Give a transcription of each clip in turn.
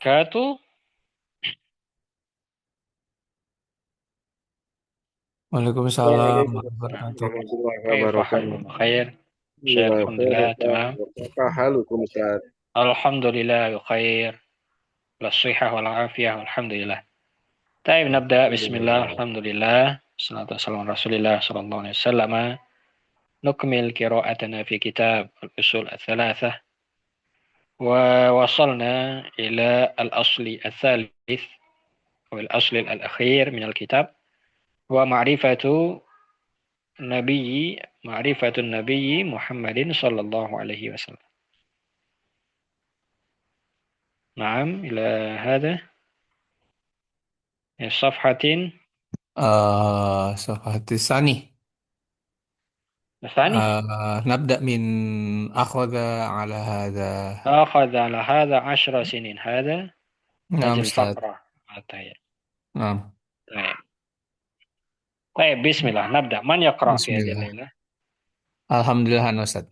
Wabarakatuh. Waalaikumsalam Waalaikumsalam warahmatullahi wabarakatuh. warahmatullahi Kaifa wabarakatuh. halukum? Khair. Syekh, Iya, khair alhamdulillah, Ustaz. tamam. Apa halukum Ustaz? Alhamdulillah, khair. La sihah wal afiyah, alhamdulillah. Taib nabda, bismillah, Alhamdulillah. alhamdulillah. Salatu wassalamu ala rasulillah sallallahu alaihi wasallam. Nukmil qira'atana fi kitab al-usul al-thalathah. ووصلنا إلى الأصل الثالث أو الأصل الأخير من الكتاب ومعرفة نبي معرفة النبي محمد صلى الله عليه وسلم. نعم، إلى هذا صفحة Safhati Sani. الثاني. نبدأ من أخذ على هذا. أخذ على هذا 10 سنين. هذا هذه نعم أستاذ. الفقرة. طيب. نعم. طيب. طيب، بسم الله نبدأ. من يقرأ بسم في هذه الله. الليلة؟ Alhamdulillah أنا أستاذ.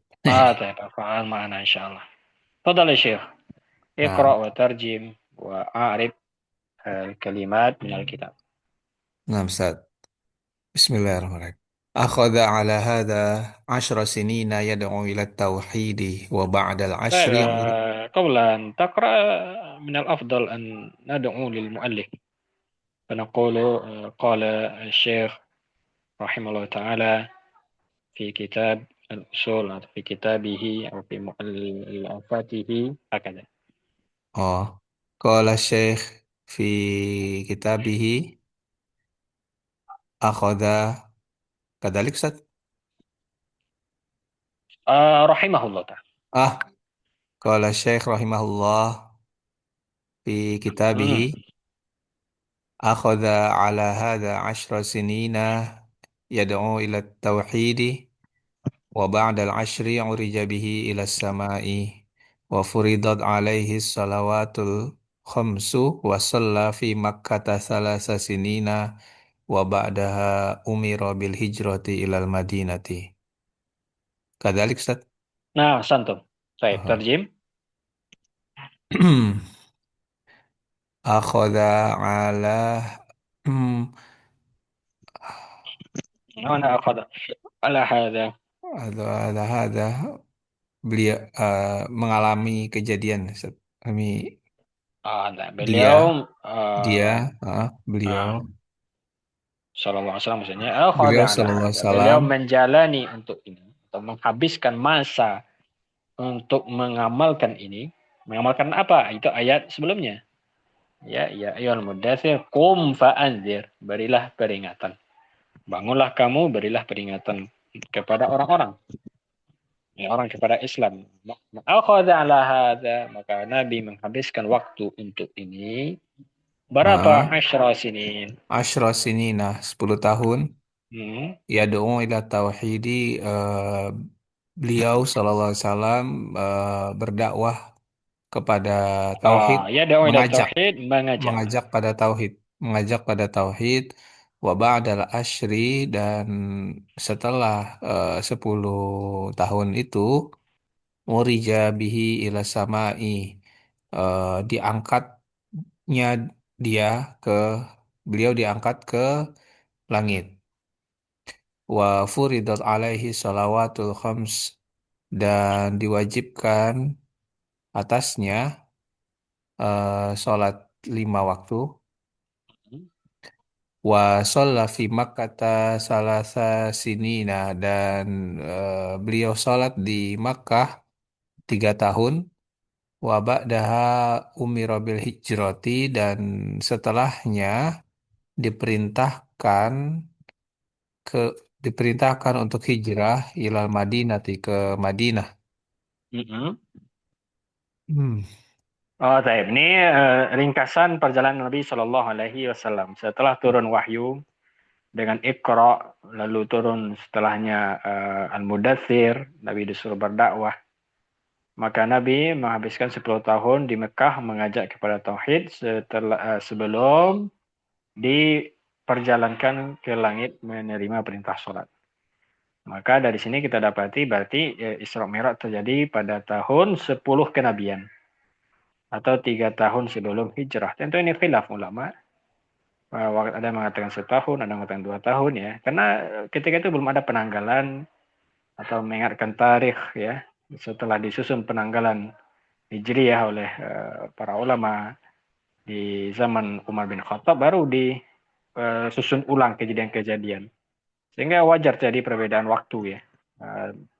طيب، أفعل معنا إن شاء الله. تفضل يا شيخ. اقرأ نعم. وترجم وأعرف الكلمات من الكتاب. نعم أستاذ. بسم الله الرحمن الرحيم. أخذ على هذا 10 سنين يدعو إلى التوحيد وبعد طيب، العشر قبل أن تقرأ من الأفضل أن ندعو للمؤلف فنقول قال الشيخ رحمه الله تعالى في كتاب الأصول أو في كتابه أو في مؤلفاته هكذا. قال الشيخ في كتابه أخذ كذلك أستاذ. رحمه الله تعالى. آه قال الشيخ رحمه الله في مم. كتابه أخذ على هذا 10 سنين يدعو إلى التوحيد وبعد العشر عرج به إلى السماء وفرضت عليه الصلوات الخمس وصلى في مكة 3 سنين وبعدها أمر بالهجرة إلى المدينة كذلك أستاذ. نعم، سنتم. طيب، أها. ترجم. أخذ على أنا أخذ على هذا. هذا beliau mengalami kejadian Ustaz. Kami Nah, dia beliau dia beliau ah, Sallallahu Alaihi Wasallam maksudnya beliau akhadha ala sallallahu alaihi hadha. Beliau wasallam menjalani untuk ini atau menghabiskan masa untuk mengamalkan ini. Mengamalkan apa? Itu ayat sebelumnya. Ya ayyuhal mudaththir qum fa'anzir. Berilah peringatan. Bangunlah kamu, berilah peringatan kepada orang-orang. Ya, orang kepada Islam. Akhadha ala hadha. Maka Nabi menghabiskan waktu untuk ini. Berapa ah, asyra sinin? asyra sinina 10 tahun Hmm. yad'u ila tauhidi beliau sallallahu alaihi wasallam berdakwah kepada tauhid, Ya da'u ila mengajak tauhid, mengajak. mengajak pada tauhid, mengajak pada tauhid wa ba'dal asyri dan setelah 10 tahun itu urija bihi ila samai diangkatnya dia ke beliau diangkat ke langit wa furidat alaihi salawatul khams dan diwajibkan atasnya sholat 5 waktu wa sholla fi Makkata salasa sinina dan beliau sholat di Makkah 3 tahun wa ba'daha umira bil hijrati dan setelahnya diperintahkan ke diperintahkan untuk hijrah ilal Madinati ke Madinah. Mm-mm. Hmm. Taib. Ini ringkasan perjalanan Nabi Shallallahu Alaihi Wasallam. Setelah turun wahyu dengan Iqra, lalu turun setelahnya Al-Mudaththir, Nabi disuruh berdakwah. Maka Nabi menghabiskan 10 tahun di Mekah mengajak kepada tauhid sebelum diperjalankan ke langit menerima perintah sholat. Maka dari sini kita dapati berarti Isra Mi'raj terjadi pada tahun 10 kenabian. atau 3 tahun sebelum hijrah. Tentu ini khilaf ulama. Ada yang mengatakan setahun, ada yang mengatakan 2 tahun ya. Karena ketika itu belum ada penanggalan atau mengingatkan tarikh ya. Setelah disusun penanggalan Hijriyah oleh para ulama di zaman Umar bin Khattab baru disusun ulang kejadian-kejadian. Sehingga wajar jadi perbedaan waktu ya.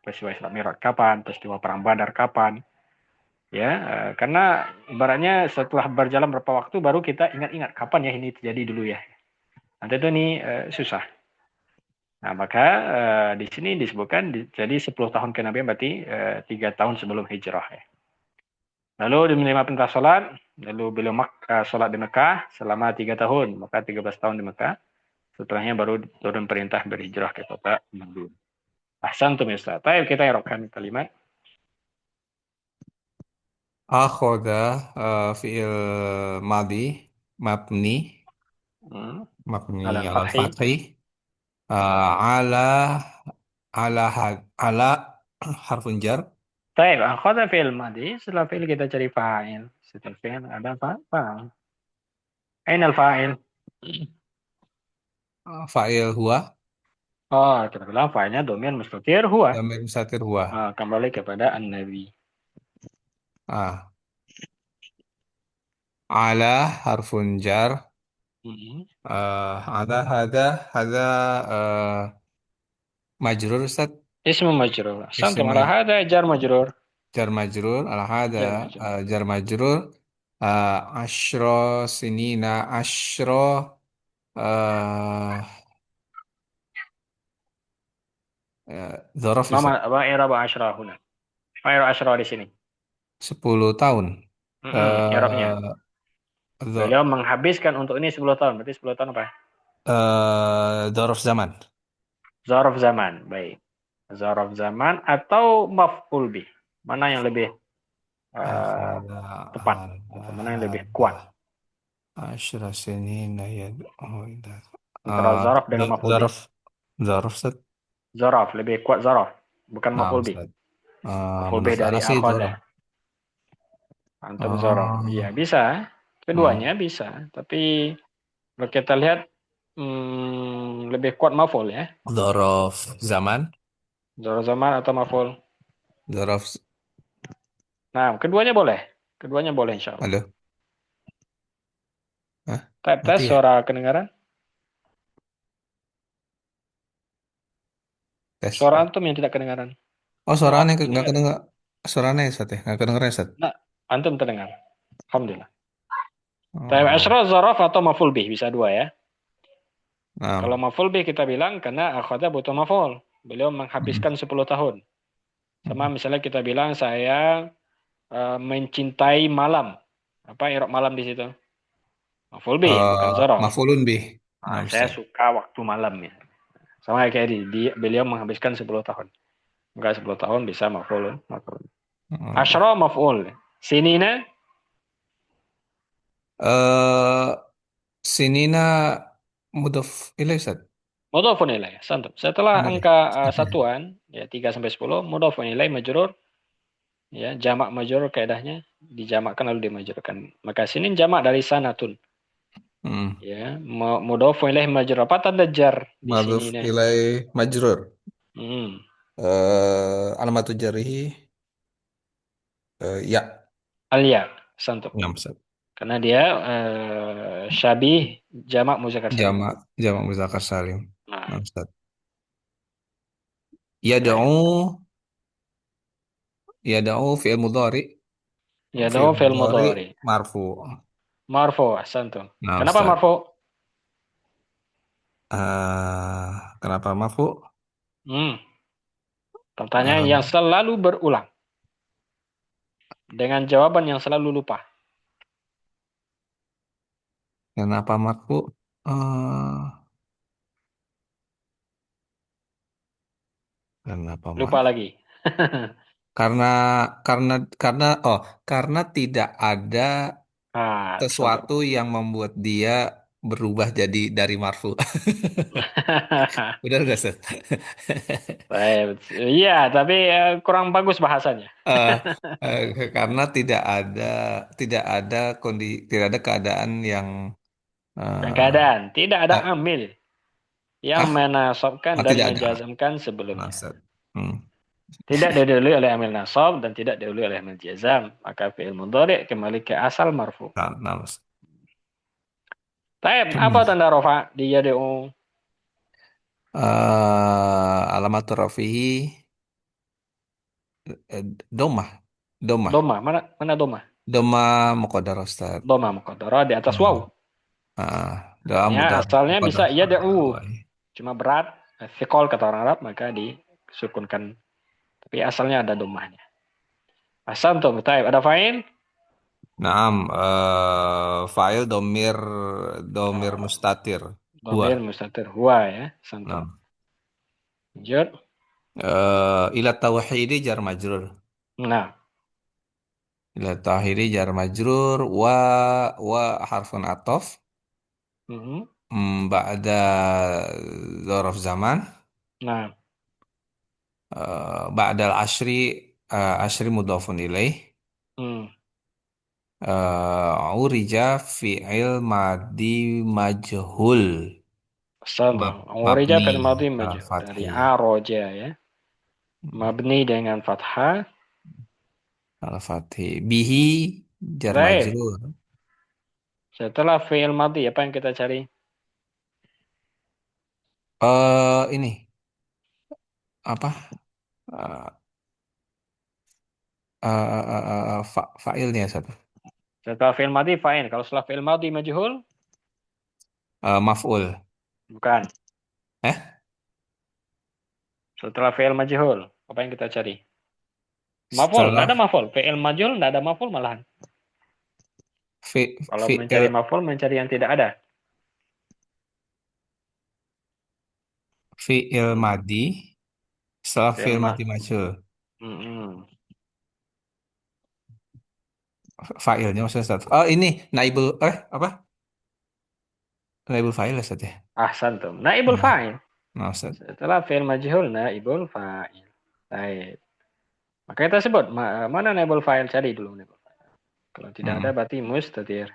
Peristiwa Isra Mi'raj kapan, peristiwa Perang Badar kapan. Ya, karena ibaratnya setelah berjalan berapa waktu baru kita ingat-ingat kapan ya ini terjadi dulu ya. Nanti itu ini susah. Nah, maka di sini disebutkan jadi 10 tahun kenabian berarti 3 tahun sebelum hijrah ya. Lalu menerima perintah sholat, lalu beliau sholat di Mekah selama 3 tahun, maka 13 tahun di Mekah. Setelahnya baru turun perintah berhijrah ke kota Madinah. Ahsantum ya Ustaz. Baik, kita erokkan kalimat. Akhoda fi'il madi mabni Hmm. mabni Alal alal fathi. fathi ala ala harfun jar Baik, akhadha fi'il madi. Setelah fi'il kita cari fa'il. Setelah fi'il ada fa'il. Aina al-fa'il? fa'il huwa Oh, kita bilang fa'ilnya domir mustatir huwa. dhamir mustatir huwa. Kembali kepada an-nabi. Ah, ala harfun jar. Mm-mm. Ada majrur Ustaz. Ismu majrur. Isim Santum ala hada jar majrur. jar majrur ala hada Jar majrur. jar majrur asyro sinina asyro uh, zorof Mama Ustaz. apa i'rab asyra huna? I'rab asyra di sini. 10 tahun. I'rabnya. eh Beliau menghabiskan untuk ini 10 tahun. Berarti 10 tahun apa? Zorof zaman. Zaraf zaman. Baik. Zaraf zaman atau maf'ul bih. Mana yang lebih eh, Akhada tepat? Atau mana yang lebih kuat? ada asyra sinina ya Antara zaraf dengan maf'ul bih. zorof zorof Ustaz. Zaraf. Lebih kuat zaraf. Bukan Nah, maf'ul bih. Ustaz. Maf'ul bih Menurut dari ana sih akhadha. zorof. Antum zaraf. Iya, Oh, bisa. hmm. Keduanya bisa. Tapi kalau kita lihat lebih kuat maf'ul ya. Zorof zaman. Zaraf zaman atau maf'ul. Zorof. Nah, keduanya boleh. Keduanya boleh insya Allah. Halo. Hah? Tes tes Mati ya? suara kedengaran. Tes. Suara antum yang tidak kedengaran. Oh, Oh, suaranya aku nggak mendengar. kedengar. Suaranya ya, Sat, ya? Nggak kedengeran, Sat. Nah, antum terdengar. Alhamdulillah. Tapi Oh, asra zaraf atau maf'ul bih bisa dua ya. Kalau nah. maf'ul bih kita bilang karena akhadha butuh maf'ul. Beliau Hmm. menghabiskan 10 tahun. Sama Hmm. misalnya kita bilang saya mencintai malam. Apa irok malam di situ? Maf'ul bih bukan zaraf. Mafulun bih. Nah, Saya Ustaz. suka waktu malam ya. Sama kayak beliau menghabiskan 10 tahun. Enggak 10 tahun bisa maf'ul. Maf'ul. Oh. Asyra maf'ul. Sinina Eh, Sinina mudhof ilaih, Ustaz. mudhafun ilaih. Santum. Setelah Benar ya? angka satuan ya 3 sampai 10 mudhafun ilaih majrur ya jamak majrur kaidahnya dijamakkan lalu dimajrurkan. Maka sinin jamak dari sanatun Hmm. ya mudhafun ilaih majrur. Apa tanda jar di sini Madhuf nah? ilaih majrur. Hmm. Alamatu jarihi ya. Alia santum. Nah, Ustaz. Karena dia syabih jamak muzakkar salim. Jamak jamak muzakkar salim. Nah, Nah, Ustaz. baik. Yad'u yad'u fi'il mudhari. Ya Fi'il dong fi'il mudhari mudhari. marfu. Marfu santum. Nah, Kenapa Ustaz. marfu? Kenapa marfu? Hmm. Pertanyaan Eh, yang selalu berulang dengan jawaban yang selalu lupa. kenapa marfu? Eh, kenapa Lupa marfu? lagi. Karena karena karena tidak ada Ah, santum. sesuatu yang membuat dia. berubah jadi dari marfu. Benar nggak, Ustaz? Baik, iya, tapi kurang bagus bahasanya. Eh, karena tidak ada tidak ada keadaan yang eh, Keadaan, tidak ada ah, amil yang menasabkan dan tidak ada. menjazmkan Nah, sebelumnya. Ustaz. Hmm. Tidak didahului oleh amil nasab dan tidak didahului oleh amil jazam. Maka fi'il mudhari kembali ke asal marfu. Nah, Ustaz. Taib, apa tanda rofa di yad'u? Alamat rafihi domah, domah, Doma, mana doma? domah muqaddar, Ustaz. Doma muqaddarah di atas Hmm. waw. Doa Ya, mudah asalnya bisa muqaddar. yad'u. Cuma berat, fikol kata orang Arab, maka disukunkan. Tapi asalnya ada domahnya. Asal tuh, taib, ada fa'il? Naam, fa'il domir domir Ah, mustatir. Huwa. Dhamir mustatir huwa ya, santum. Naam. Lanjut. Ila tauhidi jar majrur. Nah, Ila tauhidi jar majrur wa harfun atof. mhm. Ba'da dzaraf zaman. Nah, Ba'dal ashri, ashri mudhafun ilaih. hmm. Urija fi'il madi majhul. Asal tuh. Awalnya Mabni fi'il madhi al majhul dari fathi. aroja ya. Mabni dengan fathah. Al fathi. Bihi jar Baik. majrur. Setelah fi'il madhi apa yang kita cari? Ini apa? Eh, Fa'ilnya satu. Setelah fi'il madhi fa'il. Kalau setelah fi'il madhi majhul, Maf'ul. bukan. Eh? Setelah fi'il majhul, apa yang kita cari? Maf'ul, nggak ada Setelah maf'ul. Fi'il majhul nggak ada maf'ul malahan. Kalau mencari fi'il maf'ul, mencari yang tidak ada. fi'il madi setelah Fi'il fi'il ma. madi majhul. Mm-mm. Fa'ilnya maksudnya satu. Oh, ini naibul apa? Naibul fa'il ya, Ustaz ya? Ahsantum. Naibul Nah, fa'il. nah, Ustaz. Setelah fi'il majhul, naibul fa'il. Baik. Maka kita sebut, mana naibul fa'il? Cari dulu naibul fa'il. Kalau tidak ada, Hmm. berarti mustatir.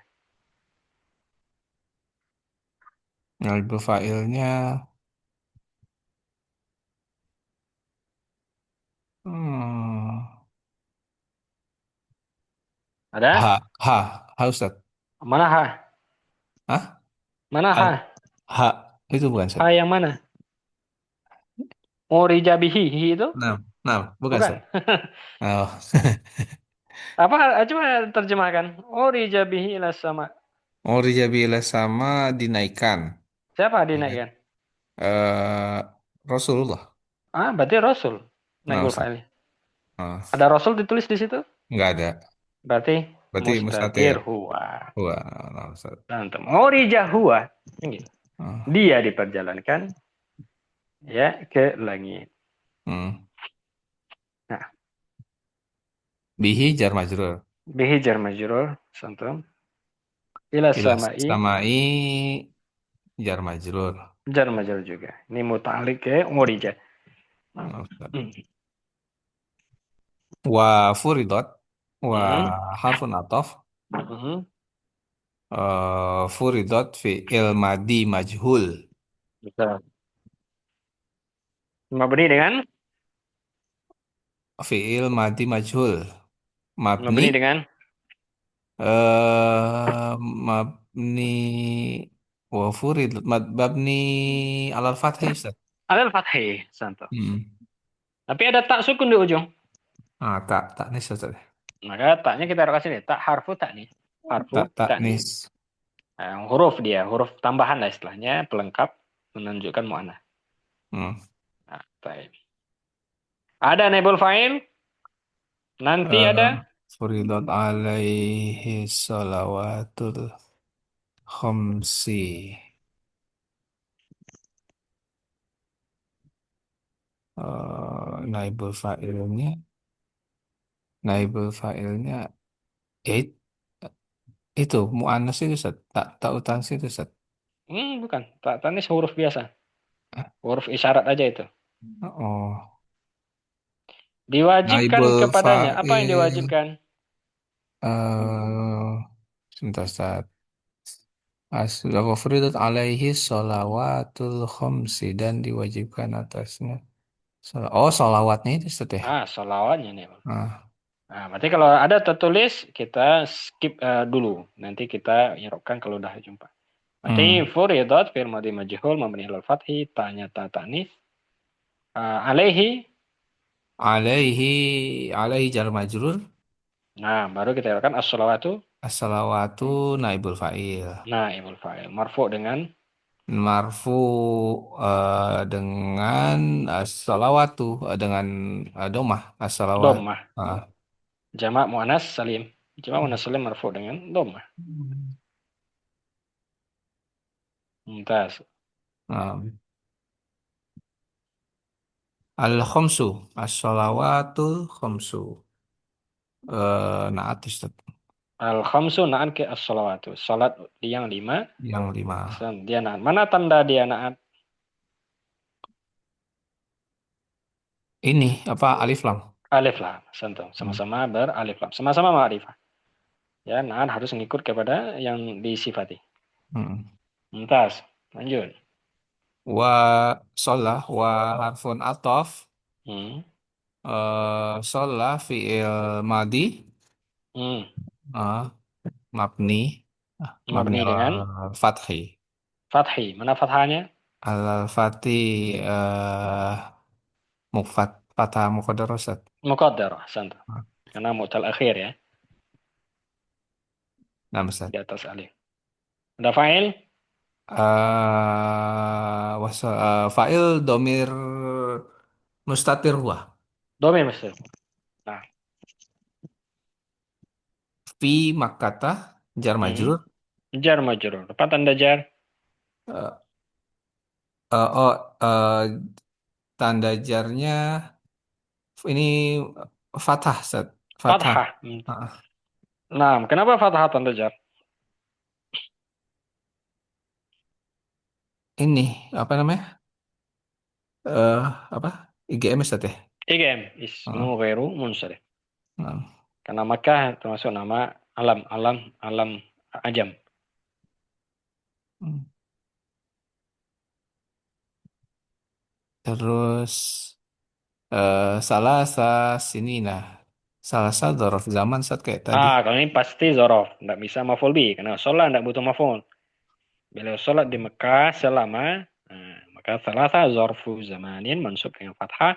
Naibul fa'ilnya hmm. Ada? Ha, Ustaz. Mana ha? Hah? Mana Al, ha? ha, itu bukan, Ustaz. Ha yang mana? Urija bihi, hi itu? Nah, nah, bukan, Bukan. Ustaz. Oh. Apa? Coba terjemahkan. Urija bihi ila sama. Orijabila sama dinaikkan. Siapa Ya. dinaikkan? Rasulullah. Berarti Rasul. Nah, Naibul Ustaz. fa'il. Oh, Ada Rasul ditulis di situ? nggak ada. Berarti Berarti mustatir mustatir. huwa. Wah, nah, Ustaz. Antum. Urija huwa. Ini. Oh. Dia diperjalankan ya ke langit. Hmm. Nah, Bihi jar majrur. bihi jar majrur, santum. Ila Ila samai samai jar majrur. jar majrur juga. Ini muta'alliq ke urija. Nah. Nah, Ustaz. Wa furidot. Wa Mhm. harfun atof. Mhm. Furidot fi madi majhul. Betul. Mabni dengan Fi'il madi majhul. Mabni. mabni dengan Mabni wa furid mabni alal fathah, Ustaz. alal fathhi, santum. Hmm. Tapi ada tak sukun di ujung. Tak nis, Ustaz. Maka taknya kita harus kasih nih. Tak harfu tak nih. Harfu Tak tak nih. nis. Huruf dia, huruf tambahan lah istilahnya, pelengkap menunjukkan mu'anah. Hmm. Nah, baik. Ada naibul fa'il, nanti Eh, ada Furidat alaihi salawatul khamsi. Naibul fa'ilnya, naibul fa'ilnya, ya itu mu'annas itu, Ustaz. Tak utang itu, Ustaz. Bukan. Ta'tanis huruf biasa. Huruf isyarat aja itu. Oh, Diwajibkan naibul kepadanya. Apa yang fa'il. diwajibkan? Sebentar saat. Wafridat alaihi sholawatul khomsi dan diwajibkan atasnya. Oh, sholawatnya itu Ustaz ya? Sholawatnya nih. Ah, Berarti kalau ada tertulis, kita skip dulu. Nanti kita irobkan kalau udah jumpa. Berarti hmm. furidat fil madhi majhul mabni alal fathi tanya ta tanis alaihi. Alaihi jar majrur. Nah, baru kita irobkan as-sholawatu. As-salawatu naibul fa'il. Nah, imul fa'il marfu dengan Marfu dengan as-salawatu dengan domah as-salawat. dhammah. Ah. Jamak muannas salim. Jamak muannas salim marfu dengan dhammah. Mumtaz. Ah. Al-khamsu as-salawatul khamsu. Naat Ustaz. Al khamsu na'an ke as-sholawatu. Salat yang lima. Yang lima. Dia na'at. Mana tanda dia na'at? Ini apa alif lam? Alif lam. Santum. Hmm. Sama-sama beralif lam. Sama-sama ma'rifah. Ya, na'at harus ngikut kepada yang disifati. Hmm. Mumtaz. Lanjut. Wa sholah wa harfun atof Hmm. sholah fi'il madi Hmm. uh, mabni mabni Mabni al dengan fathi fathi. Mana fathahnya? al fathi mufat fathah muqaddarah. Muqaddar. Santum. Karena mutal akhir ya. Nah, Ustaz. Di atas alif. Ada fa'il? Fa'il domir mustatir huwa Domir mesti. Nah. fi makkata jar Hmm. majrur. Jar majrur. Apa tanda jar? Eh, oh, tanda jarnya ini fathah, Ustaz. Fathah. Fathah. Ah, Nah, kenapa fathah tanda jar? ini apa namanya? Eh, apa? IGM Ustaz ya? IGM. Ismu Ah, ghairu munsharif. ah. Karena Makkah termasuk nama alam. Alam. Alam ajam. Hmm. Terus salah sini nah salah satu dzaraf zaman saat kayak tadi. Kalau ini pasti zorof. Nggak bisa maf'ul bi. Karena sholat nggak butuh maf'ul. Beliau sholat di Mekah selama. Maka salah satu zorfu zamanin mansub dengan fathah.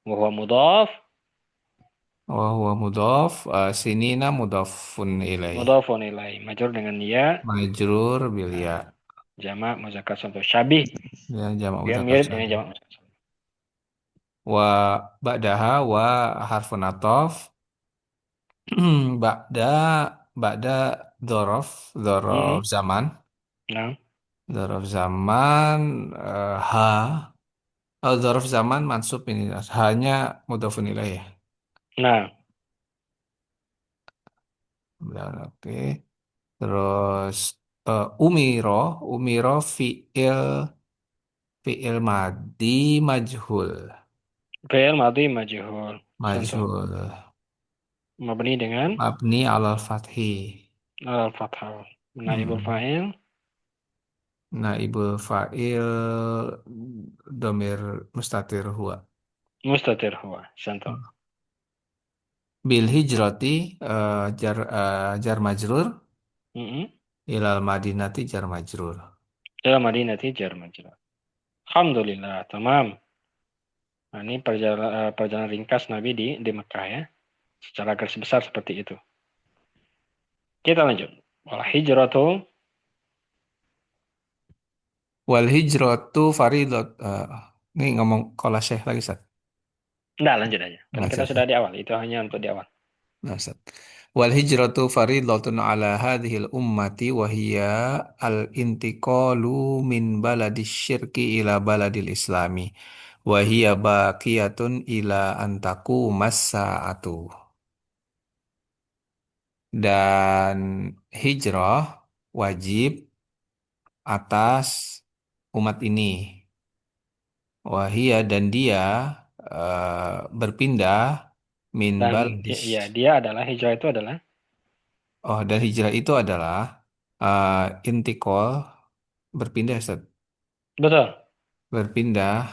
Wa mudhaf. Wa huwa mudhaf, sinina mudhafun ilaih. Mudhafun ilai. Majur dengan ya. Majrur bil ya. Nah, jamak muzakkar contoh syabih. Ya jamak Dia mudzakkar mirip dengan salim. jamak muzakkar. Wa ba'daha wa harfun ataf. Ba'da ba'da dzaraf dzaraf Hmm. zaman. Nah. Dzaraf zaman ha. Oh, dzaraf zaman mansub ini. Hanya mudhafun ilaih ya. Nah. Benar, oke. Terus umiro, umiro fiil madi majhul. Fi'il madhi majhul. Contoh. Majhul. Mabni dengan Mabni alal fathi. al-fathah. Naibul Hmm. fa'il. Naibul fa'il domir mustatir huwa. Mustatir huwa. Contoh. Bil hijrati jar majrur Mm-mm. ilal madinati jar majrur. Ila Madinati jar majrur. Alhamdulillah. Tamam. Nah, ini perjalanan ringkas Nabi di Mekah ya. Secara garis besar seperti itu. Kita lanjut. Wal hijratu. Wal hijratu faridot. Ini ngomong kola syekh lagi, Sat. Enggak, lanjut aja. Kan kita Nggak, sudah di awal. Itu hanya untuk di awal. Ustaz. Wal hijratu faridatun ala hadhil ummati wa hiya al intiqalu min baladis syirki ila baladil islami wa hiya baqiyatun ila antaku masa'atu. Dan hijrah wajib atas umat ini. Wahia dan dia berpindah min Dan baladis. ya dia adalah hijrah itu adalah Oh, dan hijrah itu adalah uh, intikal berpindah, Ustaz. betul. Berpindah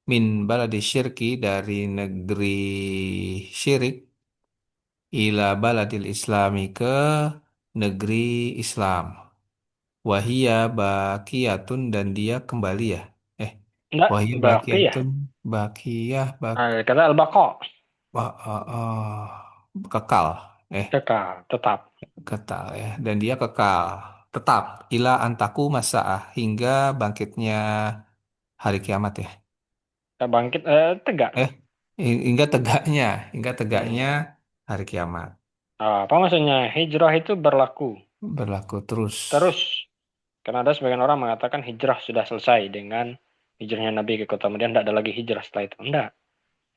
min baladi syirki dari negeri syirik ila baladil islami ke negeri Islam. Wahia bakiyatun dan dia kembali ya. Eh, Enggak, wahia baki ya. bakiyatun bakiyah Kata al-baqa, kekal. Eh, kekal, tetap. kekal ya. Dan dia kekal tetap ila antaku masaah hingga bangkitnya hari kiamat ya. Bangkit, tegak. Eh, hingga tegaknya, hingga Hmm. tegaknya hari kiamat. Apa maksudnya? Hijrah itu berlaku Berlaku terus. terus. Karena ada sebagian orang mengatakan hijrah sudah selesai dengan hijrahnya Nabi ke kota Madinah, tidak ada lagi hijrah setelah itu. Enggak.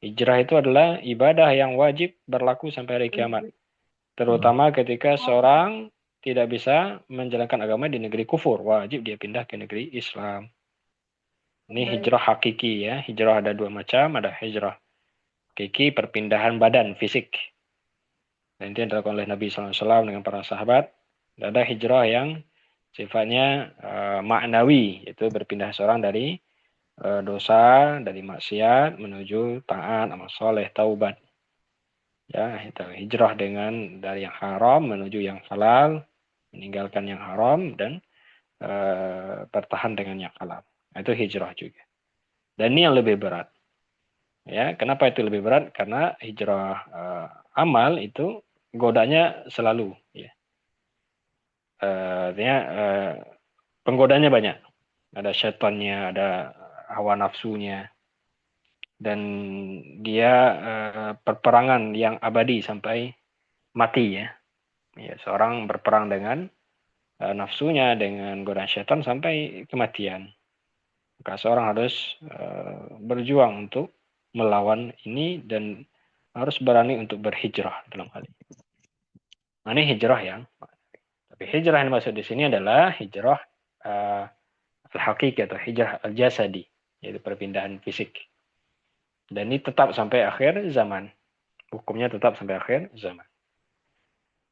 Hijrah itu adalah ibadah yang wajib berlaku sampai hari kiamat. Hmm. Terutama ketika seorang tidak bisa menjalankan agama di negeri kufur. Wajib dia pindah ke negeri Islam. Ini hijrah hakiki ya. Hijrah ada dua macam. Ada hijrah hakiki, perpindahan badan, fisik. Dan itu yang dilakukan oleh Nabi SAW dengan para sahabat. Dan ada hijrah yang sifatnya maknawi, yaitu berpindah seorang dari dosa, dari maksiat menuju taat, amal soleh, taubat. Ya, itu hijrah dengan dari yang haram menuju yang halal, meninggalkan yang haram dan bertahan dengan yang halal. Nah, itu hijrah juga. Dan ini yang lebih berat. Ya, kenapa itu lebih berat? Karena hijrah amal itu godanya selalu. Ya. Artinya penggodanya banyak. Ada syaitannya, ada hawa nafsunya, dan dia perperangan yang abadi sampai mati ya. Ya, seorang berperang dengan nafsunya, dengan godaan syaitan sampai kematian. Maka seorang harus berjuang untuk melawan ini dan harus berani untuk berhijrah dalam hal ini. Nah, ini hijrah yang, tapi hijrah yang dimaksud di sini adalah hijrah uh, al-haqiqi atau hijrah al-jasadi, yaitu perpindahan fisik. Dan ini tetap sampai akhir zaman. Hukumnya tetap sampai akhir zaman.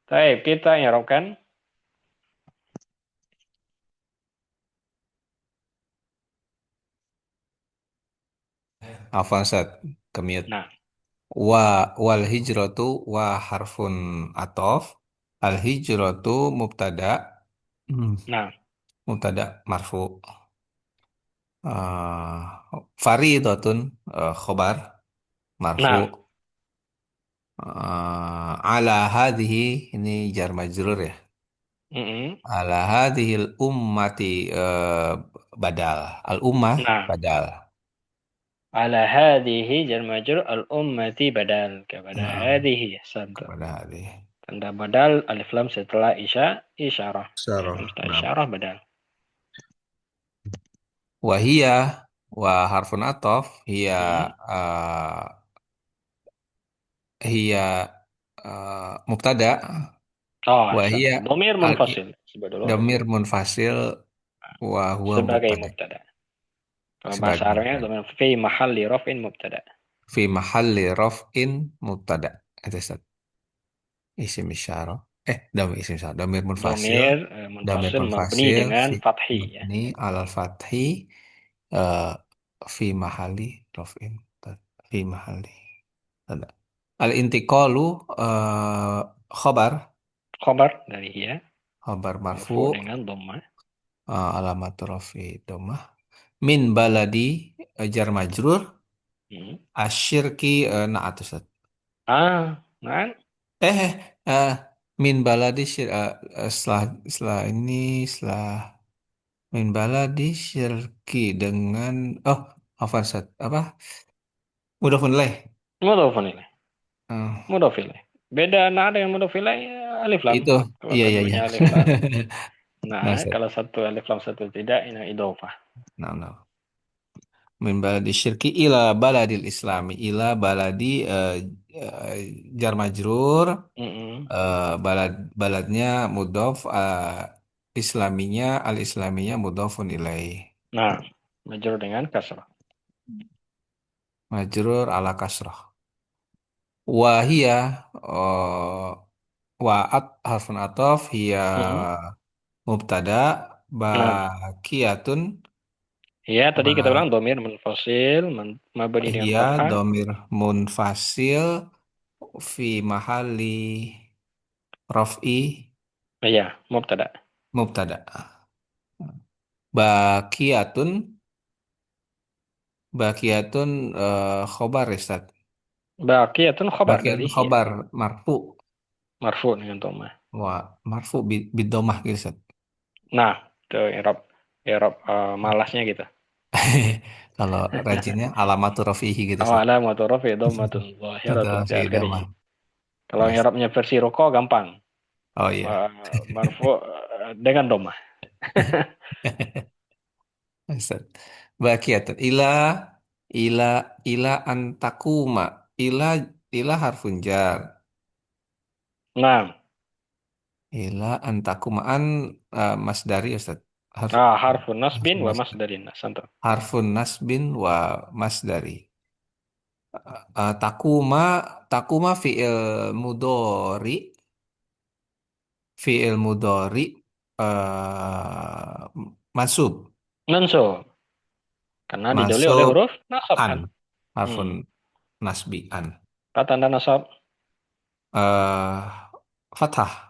Baik, kita nyarokkan. Afansat kemit. Nah, Wa wal hijratu wa harfun atof. Al hijratu mubtada. Hmm, nah, mubtada marfu. Faridatun khobar marfu. nah. Ala hadhihi ini jar majrur ya. Mm-mm. Ala hadhil ummati badal. Al ummah Nah, badal. ala hadhihi jar majrur al ummati badal kepada Nah, hadhihi santo. kepada hadhihi. Tanda badal alif lam setelah isyarah. Alif lam Syarah. setelah Nah. isyarah badal. Wahia wa harfun atof hiya Mm-mm. uh, hiya mubtada Oh, wahia santo. Domir al munfasil. Sebut dulu damir domir. munfasil wa huwa Sebagai mubtada mubtada. Kalau bahasa sebagai Arabnya mubtada domir fi mahalli raf'in mubtada. fi mahalli raf'in mubtada itu Ustaz. Isim isyarah damir isim isyarah damir munfasil Domir damir munfasil mabni munfasil dengan fi fathi ya. mabni alal fathi eh, fi mahalli raf'in fi mahalli mubtada. Al intiqalu eh, khobar Khobar dari ya. khobar marfu Marfu dengan dhamma. alamat rafi dhammah min baladi jar majrur Hmm. asyirki naat Ustaz. Nah, eh eh, eh, min baladi setelah setelah ini setelah min baladi syirki dengan oh apa Ustaz apa mudhafun ilaih. mudhafun ilaih. Eh, Mudhaf ilaih. Beda nah dengan mudhaf ilaih alif lam. itu Kalau iya iya iya keduanya alif lam. Nah, nah Ustaz kalau satu alif lam satu tidak, ini idhofah. nah nah min baladi syirki ila baladil islami ila baladi eh, jar majrur Mm-mm. balad baladnya mudhof islaminya al-islaminya mudhafun ilaih. Nah, majrur dengan kasrah. Majrur ala kasrah. Wahia waat harfun atof hiya Mm-mm. mubtada Nah, bakiyatun ya tadi kita ba bilang domir munfasil, mabni dengan hiya fathah. domir munfasil fi mahali raf'i Iya, mubtada. mubtada. Bakiyatun bakiyatun khobar ya Ustaz. Baqiyatun khabar dari Bakiyatun hiya. khobar marfu. Marfu dengan dhamma. Wah, marfu bidomah gitu Ustaz. Nah, itu i'rab malasnya gitu. Kalau rajinnya alamatur rafihi gitu Ustaz. Awalnya matu rafi dhammatun zahiratun Ada fi fi akhirih. domah. Kalau Yes. i'rabnya versi roko gampang. Oh iya. Marfu dengan dhammah. Ustaz. Bakiyatun ila ila antakuma ila ila harfun jar. Nah, Ila antakuma an masdari Ustaz. harfun nasbin Harfun wa masdar. masdarin. Nah, santo. Harfun nasbin wa masdari. Takuma takuma fiil mudori masub Mansub. Karena didahului oleh masub huruf nasab an kan. harfun Hmm. nasbi an Apa tanda nasab? eh fathah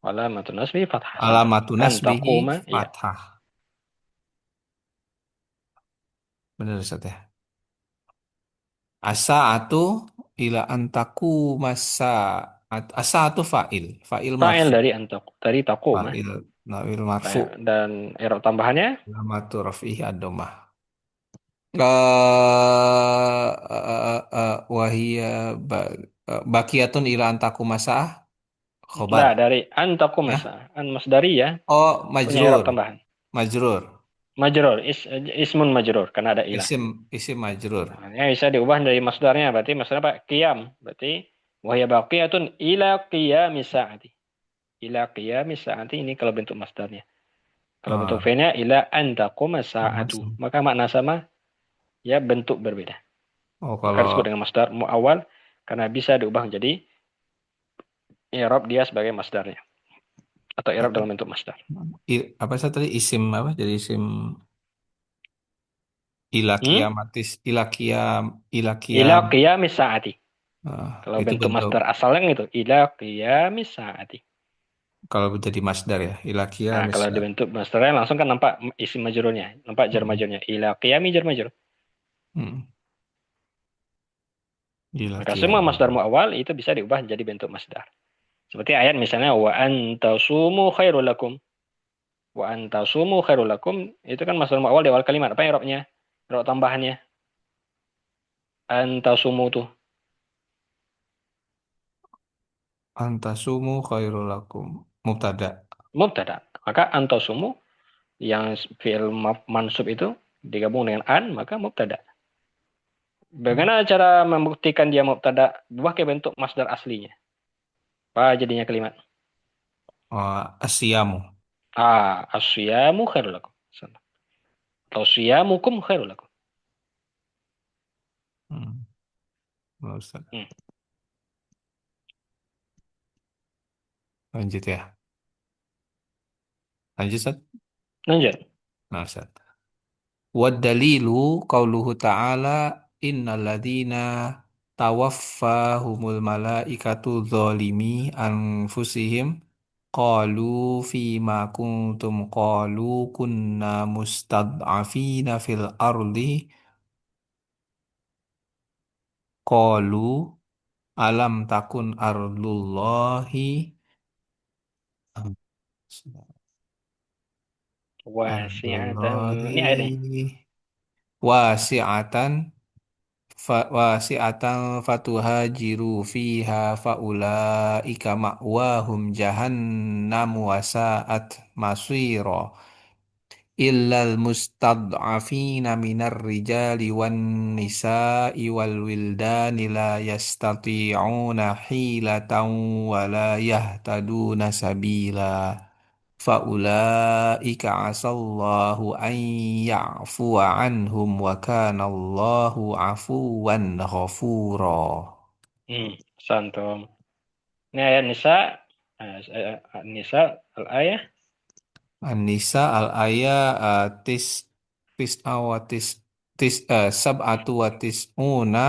Alamatun nasbi fathah santo. alamatu nasbihi Antaquma, iya. fathah benar Ustaz ya asa ila antaku masa asa fa'il Fa'il marfu dari dari taquma. fa'il marfu Dan i'rab tambahannya alamatu rafihi ad-dhammah wahia bakiyatun ila antaku masa khobar. nah dari antaquma Hah? an masdari ya, Oh, punya i'rab majrur. tambahan. Majrur. Majrur, ismun majrur karena ada ilah. Isim majrur. Nah, ini bisa diubah dari masdarnya, berarti masdarnya apa? Qiyam. Berarti wahya baqiyatun ila qiyamis sa'ati. Ila qiyamis sa'ati ini kalau bentuk masdarnya. Kalau bentuk Ah, fi'ilnya ila an taquma sa'atu. langsung. Maka makna sama, ya bentuk berbeda. Oh, Maka kalau disebut dengan masdar muawwal karena bisa diubah menjadi i'rab dia sebagai masdarnya atau i'rab dalam bentuk masdar. apa saya tadi isim apa? Jadi isim Hmm? Ila ilakiyam. qiyamis sa'ati. Kalau Itu bentuk bentuk masdar asalnya itu ila qiyamis sa'ati. kalau jadi masdar ya. Nah, kalau Ilakiyamisya. dibentuk masdarnya langsung kan nampak isim majrurnya, nampak jar Hmm. majrurnya. Ila qiyami jar majrur. Hmm. Maka semua Ilakiyam. masdar muawwal itu bisa diubah menjadi bentuk masdar. Seperti ayat misalnya wa antasumu khairul lakum. Wa antasumu khairul lakum itu kan masdar muawwal di awal kalimat. Apa i'rabnya? I'rab tambahannya. Antasumu tuh Antasumu khairul lakum. Mubtada. mubtada. Maka antasumu yang fi'il mansub itu digabung dengan an maka mubtada. Hmm. Bagaimana cara membuktikan dia mubtada buah ke bentuk masdar aslinya? Apa jadinya kalimat? Asyamu. Asyamu khairul lakum. Atau siyamukum khairul lakum. Hmm. Nggak usah. Hmm. Lanjut ya. Lanjut, Sat. Lanjut. Nah, Sat. Wadalilu qauluhu ta'ala innal ladzina tawaffahumul malaikatu zalimi anfusihim qalu fima kuntum qalu kunna mustad'afina fil ardi qalu alam takun ardullahi Wasi'atan. Ini ayat nih. ardullahi wasi'atan wasi'atan fatuhajiru fiha faulaika ma'wahum jahannam wasa'at masira illal mustad'afina minar rijali wan nisa'i wal wildani la yastati'una hilatan wa la yahtaduna sabila faulaika asallahu an ya'fuwa anhum wa kana Allahu afuwan ghafura. Santum. Ini ayat Nisa, Nisa al-ayah. An-Nisa al-aya tis tis awatis tis sab'atu wa tis'una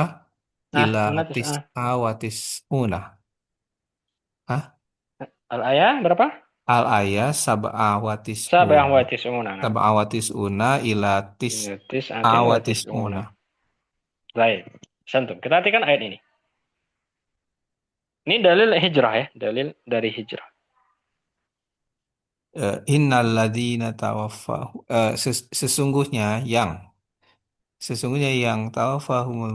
Nah, ila mana tis tis'a wa tis'una. Hah? al-ayah berapa? Al-aya sab'a wa Sab'ah tis'una. wa tis'una. Nah. Sab'a wa tis'una ila Ya, tis'a tis'atin wa wa tis'una. tis'una. Baik. Santum. Kita artikan ayat ini. Ini dalil hijrah ya, dalil dari hijrah. Innal ladzina tawaffahu sesungguhnya yang tawaffahumul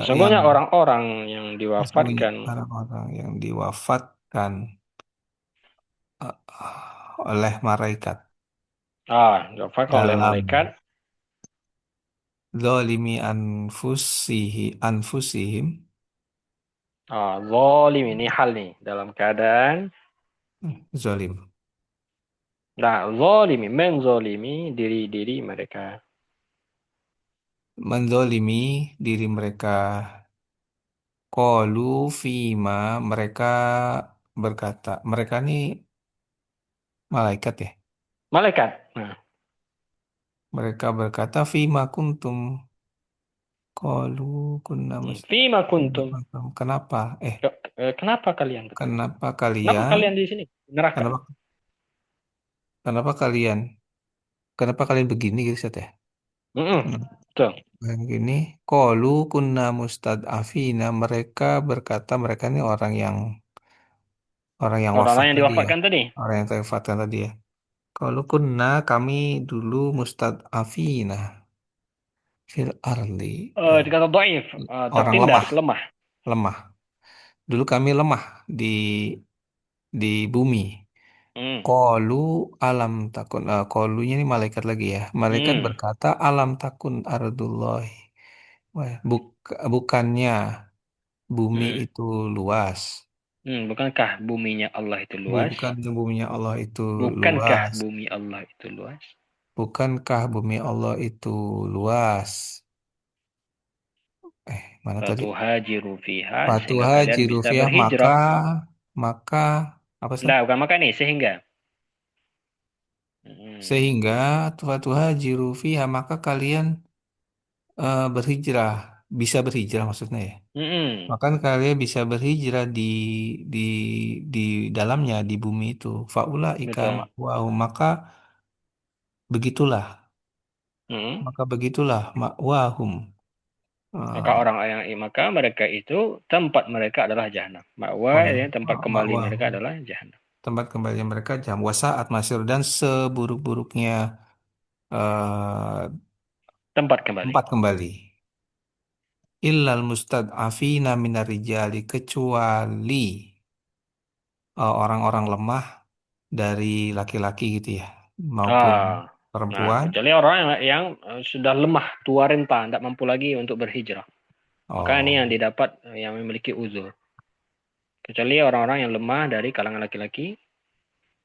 yang Sesungguhnya orang-orang yang sesungguhnya diwafatkan orang-orang yang diwafatkan oleh malaikat diwafatkan oleh dalam malaikat, zalimi anfusihim zalim ini hal nih dalam keadaan zalim zalimi menzalimi diri-diri mereka. menzalimi diri mereka qalu fima mereka berkata mereka ini malaikat ya Malaikat. Nah, mereka berkata fima kuntum qalu kunna fima kuntum. kenapa Kenapa kalian betul? kenapa Kenapa kalian kalian di sini? Neraka. kenapa kenapa kalian kenapa kalian begini gitu Seth, ya Betul. yang gini qalu kunna mustad'afina mereka berkata mereka ini orang yang wafat Orang-orang yang tadi ya diwafatkan tadi. orang yang terwafatkan tadi ya qalu kunna kami dulu mustad'afina fil arli Dikata dhaif, orang tertindas, lemah lemah. lemah dulu kami lemah di bumi. Hmm. Qalu alam takun. Qalunya ini malaikat lagi ya. Malaikat Hmm. berkata alam takun ardullahi. Wah, bukannya bumi Hmm. itu luas. Bukankah buminya Allah itu luas? Bukannya buminya Allah itu Bukankah luas. bumi Allah itu luas? Bukankah bumi Allah itu luas? Mana tadi? Fatuhajiru fiha sehingga Patuha kalian bisa jirufiah berhijrah. maka apa sih? Nah, bukan maka nih sehingga. Hmm. Sehingga Fatuha jirufiah maka kalian berhijrah bisa berhijrah maksudnya ya. Hmm. Maka kalian bisa berhijrah di di dalamnya di bumi itu. Faulaika Betul. ma'wahum begitulah Hmm. maka begitulah ma'wahum. Maka Eh, orang yang maka mereka itu tempat mereka adalah jahanam. Ma'wa ya, tempat kembali mereka ma'wahum adalah jahanam. tempat kembali mereka jam wasaat masyur dan seburuk-buruknya eh, Tempat kembali. tempat kembali. Illal mustad'afina minar rijali kecuali orang-orang lemah dari laki-laki gitu ya maupun Ah. Nah, perempuan. kecuali orang yang sudah lemah, tua renta, tidak mampu lagi untuk berhijrah. Maka ini yang Oh, didapat yang memiliki uzur. Kecuali orang-orang yang lemah dari kalangan laki-laki,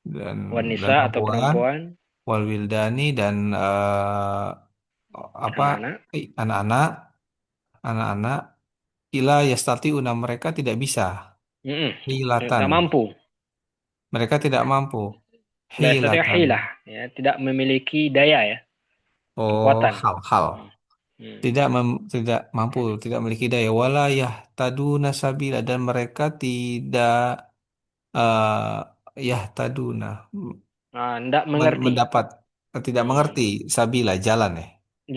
dan wanita atau perempuan perempuan, wal wildani dan apa anak-anak. anak-anak anak-anak ila yastatiuna mereka tidak bisa Mm-mm. hilatan Tak mampu. mereka tidak mampu La yastati' hilatan hilah, ya, tidak memiliki daya ya, oh kekuatan. hal-hal Hmm. Hmm. tidak mampu tidak memiliki daya wala yahtaduna sabila dan mereka tidak yahtaduna Nah, tidak mengerti mendapat tidak mengerti hmm. sabila jalan ya.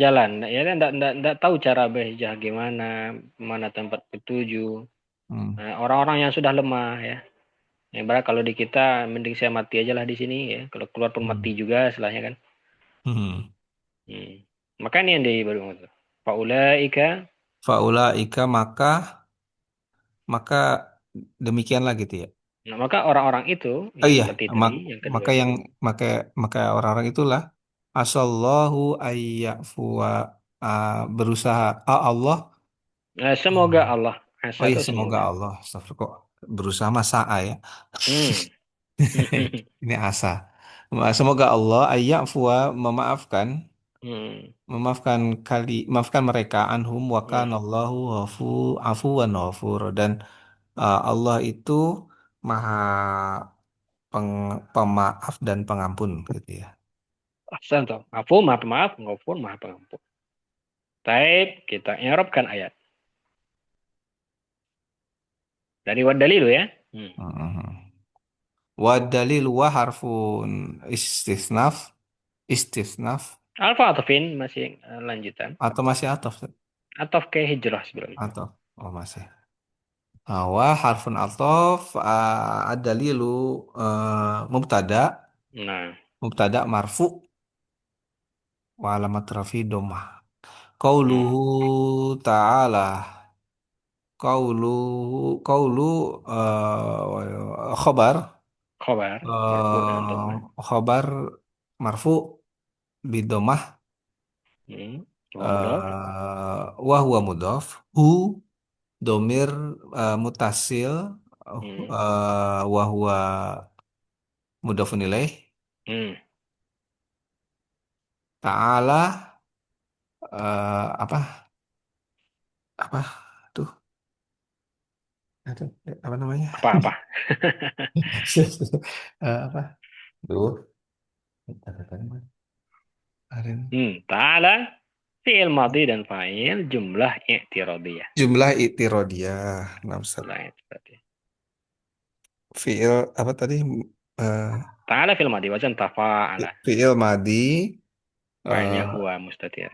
jalan, ya kan tidak tahu cara berhijrah gimana, mana tempat petuju. Hmm. Nah, orang-orang yang sudah lemah ya. Yang berat kalau di kita mending saya mati aja lah di sini ya. Kalau keluar pun mati Hmm. juga istilahnya kan. Hmm. Hmm. Maka ini yang baru itu. Faulaika. Faulaika maka demikianlah gitu ya. Nah, maka orang-orang itu Oh yang iya, seperti tadi, yang kedua maka itu. yang maka maka orang-orang itulah asallahu ayyafuwa berusaha Allah Semoga Allah. Asa oh iya itu semoga semoga. Allah astagfirullah kok berusaha masa ya Hmm. ini asa Semoga Allah ayyafuwa memaafkan Hmm. maafkan mereka anhum wa Hmm. kana Allahu afuwan ghafur dan Allah itu maha pemaaf dan pengampun gitu ya. Ahsan toh. Afu maha pemaaf, ghafur maha pengampun. Taib, kita i'rabkan ayat. Dari wad dalilu ya. Hmm. Mhm. Wa dalil wa harfun istisnaf istisnaf Alfa atofin masih lanjutan. atau masih ataf Atof ke hijrah sebelumnya. atau oh masih. Wa harfun ataf ad-dalilu mubtada Nah, marfu wa alamat rafi dhammah. hmm. Qauluhu ta'ala qaulu qaulu khabar Khobar, marfu dengan dhammah. khabar marfu bidomah Hmm. Wa mudhaf. wa huwa mudhaf hu domir mutasil Hmm. wa huwa mudhafun ilaih Hmm. ta'ala apa apa tuh apa namanya Apa-apa. apa tuh kata-kata kemarin. Ta'ala fi'il madhi dan fa'il jumlah i'tiradiyah. Jumlah i'tiradiyah. Nah, Ustaz. Jumlah i'tiradiyah. Fi'il apa tadi? Eh, Ta'ala fi'il madhi wajan tafa'ala. fi'il madi Fa'ilnya eh huwa mustatir.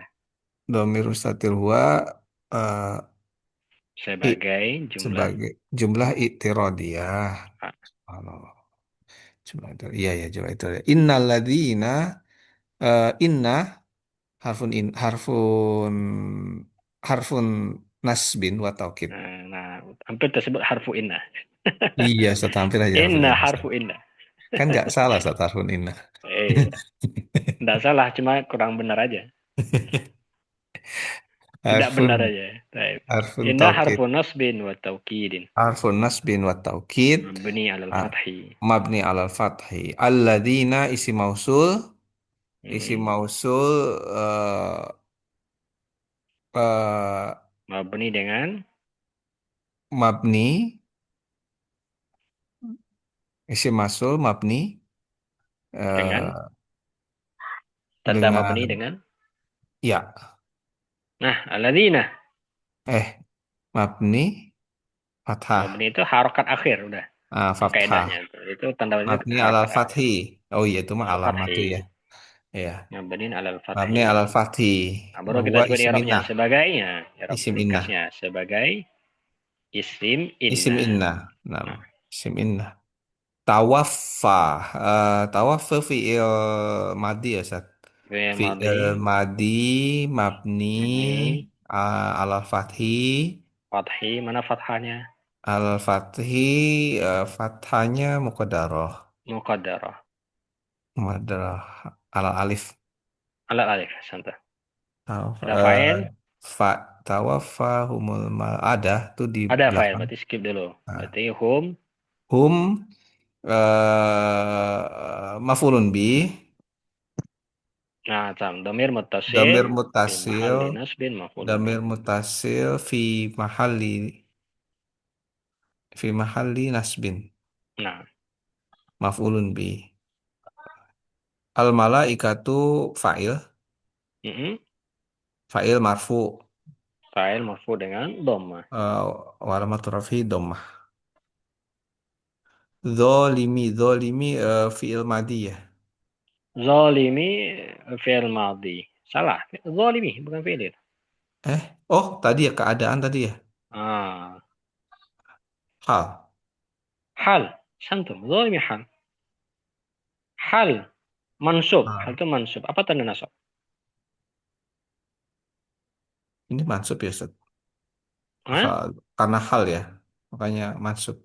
dhamir mustatir huwa eh, i- Sebagai jumlah sebagai jumlah i'tiradiyah. fa- Kalau jumlah itu iya ya jumlah itu. Innalladzina inna harfun nasbin wa taukid. Nah, hampir tersebut harfu inna. Iya, Ustaz, hampir aja harfun Inna inna. Ustaz. harfu inna. Kan nggak salah Ustaz, harfun inna. Iya. Tidak salah, cuma kurang benar aja. Tidak benar Harfun aja. Baik. harfun Inna taukid. harfu nasbin wa taukidin. Harfun nasbin wa taukid. Mabni alal Ah, fathi. mabni alal fathi. Alladzina isi mausul. Isi Hmm. mausul eh, Mabni dengan mabni. Isi mausul mabni dengan eh, tanda dengan mabni dengan. ya Nah, alladzina. mabni Mabni fathah. itu harokat akhir udah. Fathah. Kaidahnya itu tanda mabni itu Mabni alal harokat akhir. fathi. Oh iya itu mah Alal alamat tuh ya. fathi. Iya. Mabni alal Mabni fathi. alal fathi. Nah, baru kita Bahwa sebut isim i'rabnya minnah. sebagai ya, i'rab Isim inna. ringkasnya sebagai isim Isim inna. inna. Nah, Nah, isim inna. Tawaffa. Tawaffa fi'il madi ya, Sat. fi'il Fi'il madhi madi mabni ini alal fathi. fathi mana fathahnya? Alal fathi fathanya muqaddarah. Muqaddarah. Muqaddarah alal alif. Alal alif santai. Tawaf, Ada fa'il, fa tawaffa humul mal ada tuh di ada fa'il belakang. berarti skip dulu. Nah, Berarti hum. hum mafulun bi Nah, domir muttasil damir fi mutasil mahalli nasbin maf'ulun bih. damir mutasil fi mahalli nasbin Nah, mafulun bi al malaikatu fa'il mm fa'il marfu fa'il marfu dengan dhamma. wa alamat rafi dhammah zolimi fi'il madi ya Zalimi fi'il madhi. Salah. Zalimi bukan fi'il. oh tadi ya keadaan tadi ya Ah, hal hal. Santum. Zalimi hal. Hal. Mansub. Hal Ah, itu mansub. Apa tanda nasab? ini mansub ya Ustaz. Hah? Karena hal ya makanya mansub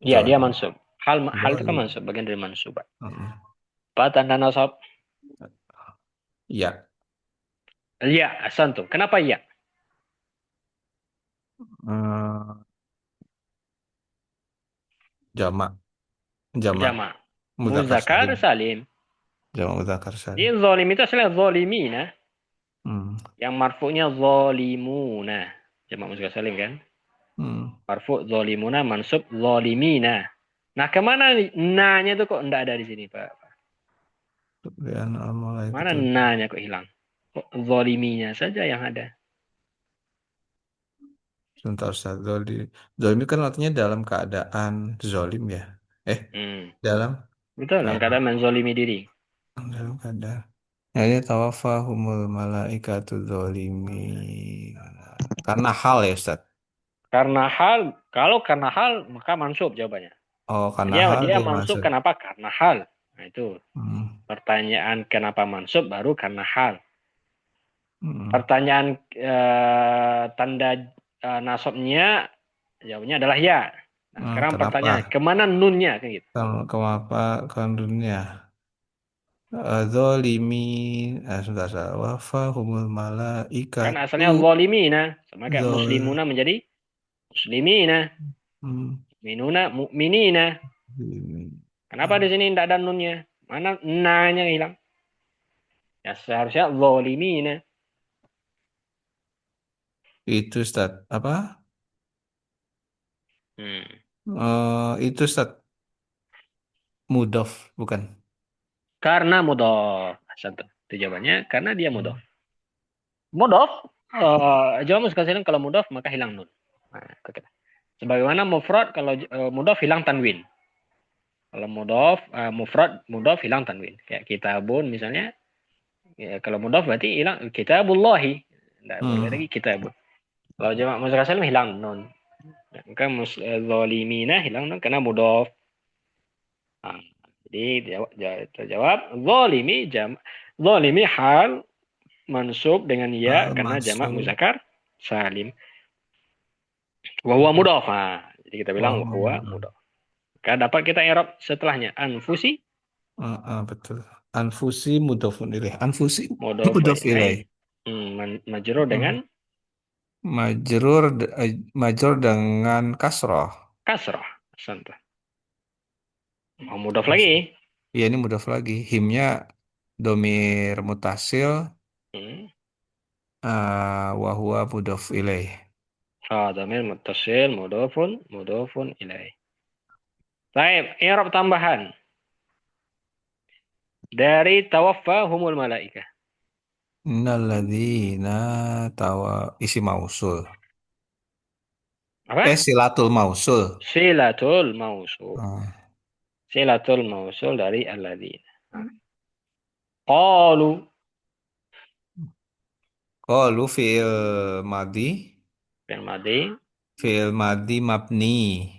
Iya, dia Zolim. mansub. Hal itu kan Zolim. mansub, bagian dari mansub. Mm-mm. Apa tanda nasab? Ya. Ya, santum. Kenapa ya? Eh, jamak. Jamak. Jama. Mudzakkar Muzakkar salim. salim. Jamak mudzakkar Jadi salim. zalim itu asalnya zalimina. Hmm. Yang marfu'nya zalimuna. Jamak muzakkar salim kan? Hmm. Marfu' zalimuna, mansub zalimina. Nah, kemana na-nya tuh kok enggak ada di sini, Pak? Kemudian Mana al-malaikatul. na-nya kok hilang? Kok zaliminya saja yang ada? Sebentar, Ustaz. Zolim. Zolim itu kan artinya dalam keadaan zolim ya. Eh, Hmm. dalam Betul, dalam keadaan. keadaan menzolimi diri. Dalam keadaan. Nah, ini tawafahumul malaikatu zolimi. Karena hal ya, Ustaz. Karena hal, kalau karena hal, maka mansub jawabannya. Oh, karena Dia hal dia dia mansub masuk. kenapa? Karena hal. Nah, itu Hmm. pertanyaan kenapa mansub baru karena hal. Hmm. Pertanyaan tanda nasabnya jawabnya adalah ya. Nah, sekarang Kenapa? pertanyaan kemana nunnya kan gitu. Kenapa kandunnya? Zolimin. Sebentar, Ustaz. Wafahumul Kan malaikatu asalnya zalimina, sama kayak zolimin. muslimuna menjadi muslimina, minuna mu'minina. Kenapa di sini tidak ada nunnya? Mana nanya hilang? Ya seharusnya zalimina. Itu Ustaz. Apa? Hmm. Itu Ustaz. Mudof, bukan? Karena mudhof. Satu. Itu jawabannya karena dia mudhof. Hmm. Mudhof, jawab sekalian kalau mudhof maka hilang nun. Nah, itu kita. Sebagaimana mufrad kalau mudhof hilang tanwin. Kalau mudhof mufrad mudhof hilang tanwin. Kayak kitabun misalnya, ya, kalau mudhof berarti hilang kitabullahi. Tidak boleh lagi Hmm. kitabun. Kalau jamak muzakkar salim hilang nun. Maka zalimina hilang nun karena mudhof. Nah, jadi terjawab zalimi zalimi hal mansub dengan ya karena jamak Masuk. muzakkar salim. Wa huwa mudhaf. Nah, jadi kita bilang Wah, wa huwa mudhaf. Maka dapat kita i'rab setelahnya anfusi betul. Anfusi mudofun ilaih. Anfusi mudhaf mudof ilaih. ilaih. Majrur Hmm. dengan Majrur dengan kasroh. kasrah. Santai. Mau mudhaf lagi. Iya, ini mudof lagi. Himnya domir mutasil. Hmm. Wahua mudof ilaih. Dhamir muttasil mudhafun ilaih. Baik, i'rab tambahan dari tawaffahumul malaikah. Innalladzina tawa isi mausul. Apa? Silatul mausul. Silatul mausul. Ah. Silatul mausul dari alladzina. Qalu Qalu fi'il madi. fi'il madhi Fi'il madi mabni.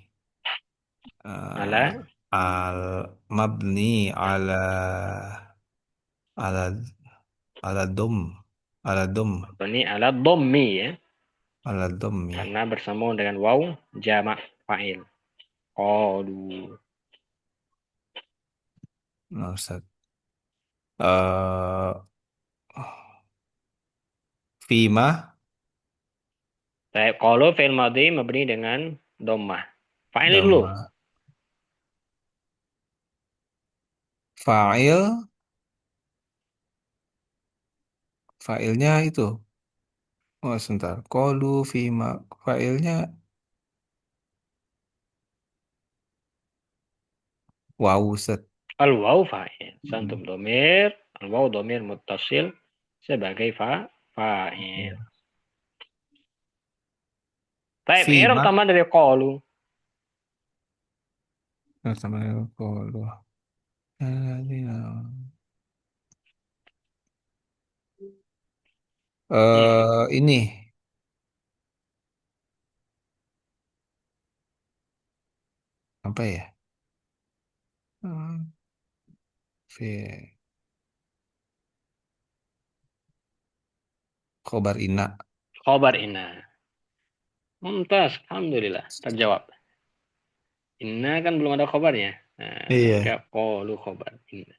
ala Al mabni ala ala dom ala dom mabni ala dhammi ya. ala dommi. Karena bersambung dengan waw jamak fa'il. Qalu. Nah, Ustaz. Eh, Fima Baik, qalu fi'il madhi mabni dengan dhammah. Fa'il dulu. doma fa'il fa'ilnya itu. Oh, sebentar. Qalu fima fa'ilnya wow, Ustaz. Al waw fa'il. Hmm. Santum domir. Al waw domir muttasil sebagai fa'il. Baik, i'rab Fima. tambahan dari qalu. Nah, sama dengan qalu. Hmm. Ini apa ya? Hmm, fi khobar ina. Khobar inna. Mumtaz, alhamdulillah. Terjawab. Inna kan belum ada khobarnya. Nah, maka Iya. qalu khobar inna.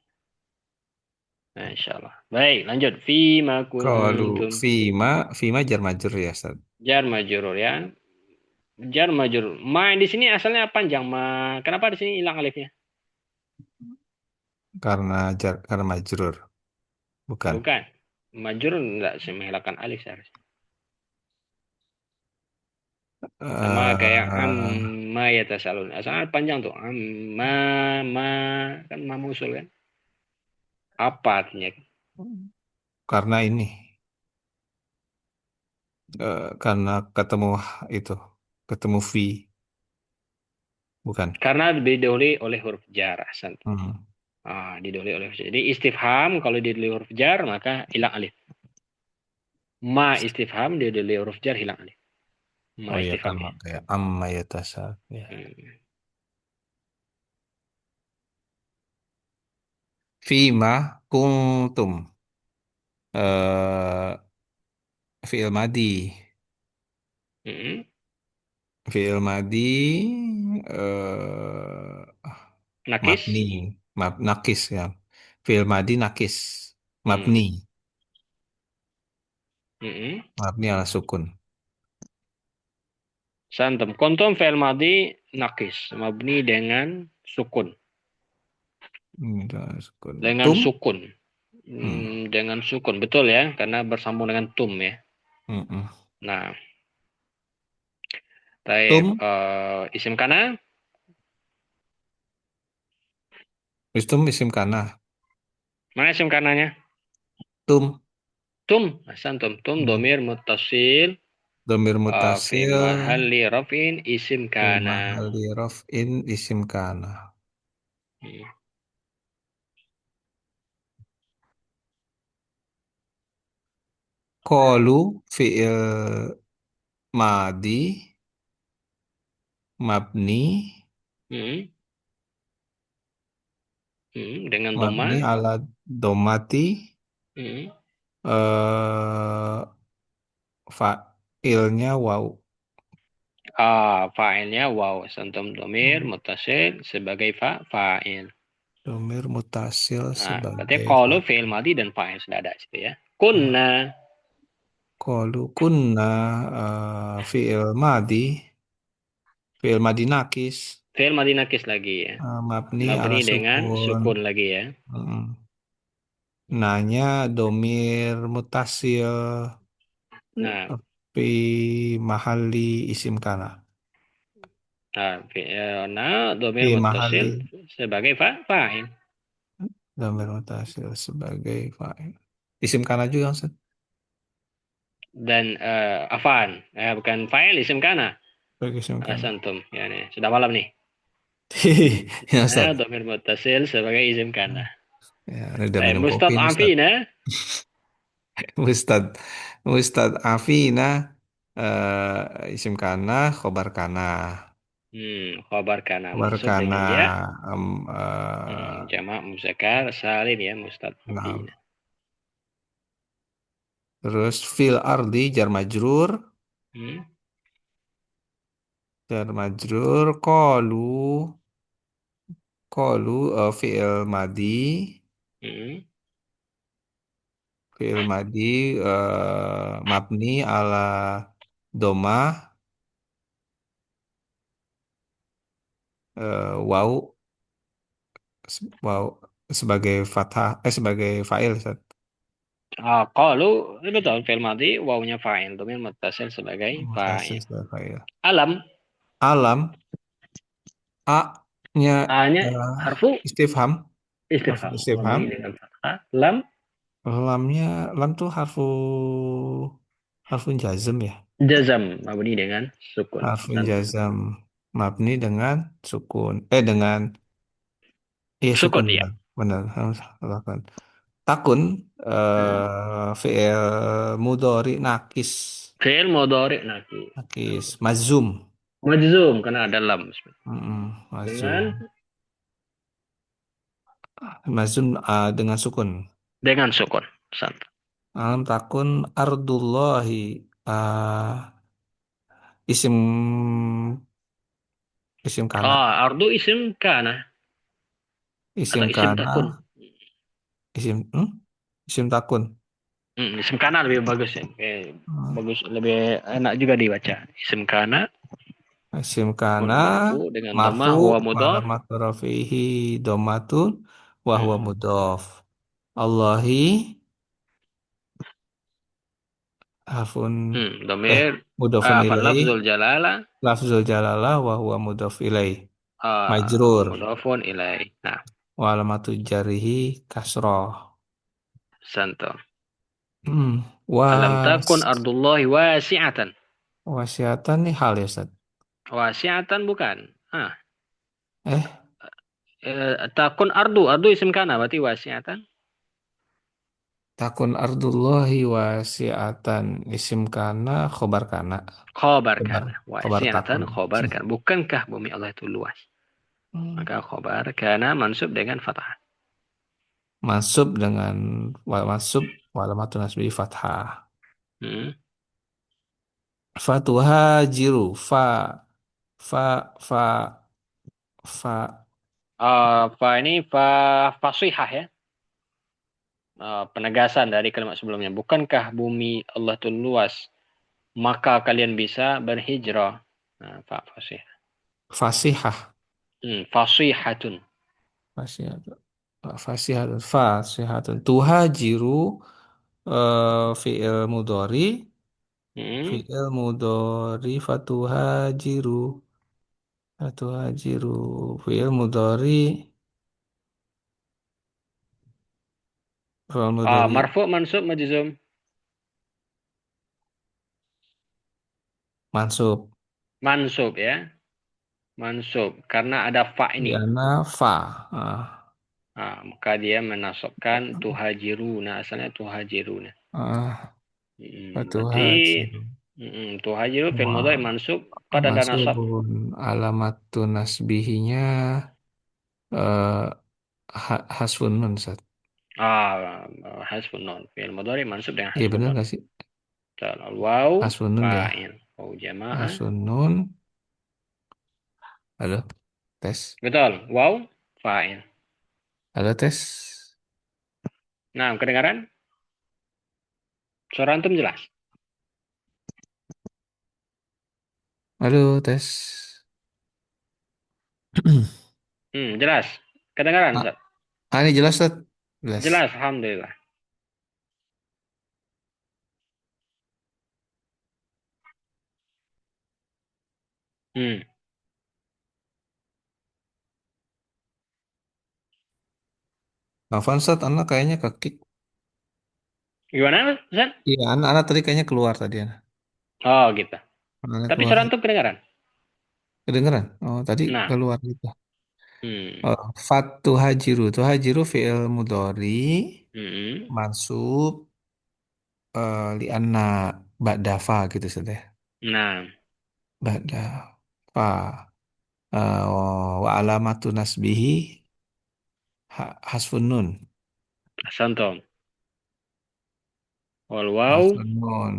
Nah, insyaallah. Baik, lanjut. Fima Kalau kuntum. Fima jar majrur ya, Ustaz. Jar majrur ya. Jar majrur. Ma di sini asalnya panjang. Ma. Kenapa di sini hilang alifnya? karena majrur, bukan. Bukan. Majrur enggak menghilangkan alif seharusnya. Sama kayak eh amma yatasalun. Sangat panjang tuh. Amma ma kan ma musul kan. Apa artinya? karena ini, karena ketemu itu, ketemu V, bukan. Karena didahului oleh huruf jar. Ahsan. Hmm. Didahului oleh huruf jar. Jadi istifham kalau didahului huruf jar maka hilang alif. Ma istifham didahului huruf jar hilang alif. Ma Oh ya, istifham karena ya. kayak amma yatasal. Ya. Hmm. Fima kuntum. Fi'il madi. Hmm. Fi'il madi eh mabni. Nakis. Nakis ya. Fi'il madi nakis. Mabni. Hmm. Hmm. Mabni ala sukun. Santem. Kontum fi'il madi nakis. Mabni dengan sukun. Ala sukun. Dengan Tum. sukun. Hmm. Dengan sukun. Betul ya. Karena bersambung dengan tum ya. Mm-mm. Nah. Taib. Tum. Isim kana. Tum isim kana. Mana isim kananya? Tum. Tum. Santum. Tum. Hmm. Domir mutasil. Domir Fi mutasil. mahalli rafin isim Fi kana. mahali raf'in isim kana. Hmm. Qalu fi'il madi mabni Hmm. Dengan mabni doma. ala domati Hmm. eh fa'ilnya waw. Fa'ilnya waw. Santum domir Hmm. mutasil sebagai fa'il. Domir mutasil Nah, berarti sebagai kalau fa'il. fi'il madi dan fa'il sudah ada situ ya. Ya. Kunna. Qalu kunna fi'il madi nakis Fi'il madi nakis lagi ya. mabni Mabni ala dengan sukun. sukun lagi ya. Mm. Nanya domir mutasil Nah, fi mahali isim kana. domir Fi muttasil mahali sebagai fa'il. domir mutasil sebagai fa'il. Isim kana juga Ustaz. Dan afan. Bukan fa'il isim kana. Sebagai isim kana. Santum. Ya nih. Sudah malam nih. Ya Ustaz. Domir muttasil sebagai isim kana. Ya, ini udah minum kopi nih Ustaz. Mustad'afina. Ustaz. Ustaz Afina isim kana khobar kana. Khabar kana Khobar mansub kana dengan dia. em, eh, Jamak muzakkar salim ya nah, mustad'afina. terus fil ardi jar majrur. Hmm. Jar majrur qalu fi'il madi. Hmm. Fi'il madi mabni ala domah waw waw sebagai fathah sebagai fa'il Ustaz. Qalu betul fi'il madi wawunya fa'il domir muttasil sebagai Mutasil fa'il. sebagai fa'il. Alam Alam A-nya A-nya eh, harfu istifham harfu istifham istifham. mabni dengan fathah. Lam Lamnya lam tuh harfun jazm ya. jazam mabni dengan sukun. Harfun Santum. jazm mabni dengan sukun dengan iya sukun Sukun ya. benar benar harus lakukan. Takun Hmm. fi'il mudhari nakis Fi'il mudhari nakis. nakis mazum. Majzum karena ada lam Mazum dengan mazum dengan sukun. sukun. Santum. Alam takun ardullahi isim isim kana Ardu isim kana atau isim isim kana takun. isim isim takun. Isim kana lebih bagus ya. Hmm. Bagus lebih enak juga dibaca. Isim kana Isim kun kana marfu dengan marfu dhammah huwa mudhaf. alamat rafihi domatun wa huwa Hmm. mudhaf. Allahi harfun eh Domir mudhafun ilaih, lafzul jalalah lafzul jalalah wa huwa mudhaf ilaih. Majrur mudhafun ilaih. Nah, wa alamatu jarihi kasroh. santo. Hmm. Alam Was takun ardullahi wasi'atan. wasiatan nih hal ya Ustaz. Wasi'atan bukan. Ah, Eh, takun ardu isim kana berarti wasi'atan. takun ardullahi wasiatan isim kana khobar kana. Khobar Khobar, kana. khobar Wasi'atan takun. khobar kana. Bukankah bumi Allah itu luas? Hmm. Maka khobar kana mansub dengan fathah. Masuk dengan masuk walamatun nasbi fathah. Hmm. Fatuha jiru fa fa Ini fasihah ya. Penegasan dari kalimat sebelumnya. Bukankah bumi Allah itu luas? Maka kalian bisa berhijrah. Nah, fasih. fasihah Fasihatun. fasihatun fasihatun tuha jiru fi'il mudhari Hmm. fi'il mudhari fatuha jiru fatuha jiru fi'il mudhari fi'il mudhari Marfu mansub majzum. mansub Mansub ya. Mansub. Karena ada fa ini. liana fa ah, Maka dia menasabkan tuhajiruna. Asalnya tuhajiruna. ah, fatuha Berarti jiru tuhajiru fil wah mudhari mansub pada ada nasab. mansubun alamatun nasbihinya eh hasfun nun Ustaz. Hasbun nun. Fil mudhari mansub dengan Iya hasbun bener nun. gak sih? Waw Hasbun nun ya. fa'il. Waw jamaah. Hasbun nun. Halo, tes. Betul. Waw fa'il. Halo, tes. Nah, kedengaran? Suara antum jelas? Halo, tes. Jelas. Kedengaran, Ah, Ustaz? ini jelas, Ustaz? Jelas. Jelas, alhamdulillah. Hmm. Afan, Ustaz, anak kayaknya kekik. Gimana, Ustaz? Iya, anak tadi kayaknya keluar tadi. Oh, gitu. Anak Tapi keluar. suara antum kedengaran? Kedengeran? Oh, tadi Nah. keluar gitu. Hmm. Oh, fatu hajiru. Tuh hajiru fi'il mudhari. Hmm. Mansub. Lianna ba'da fa gitu, Ustaz ya. Nah, Ba'da fa. Wa alamatu nasbihi hasfun nun. santom. Wal waw. Hasfun nun.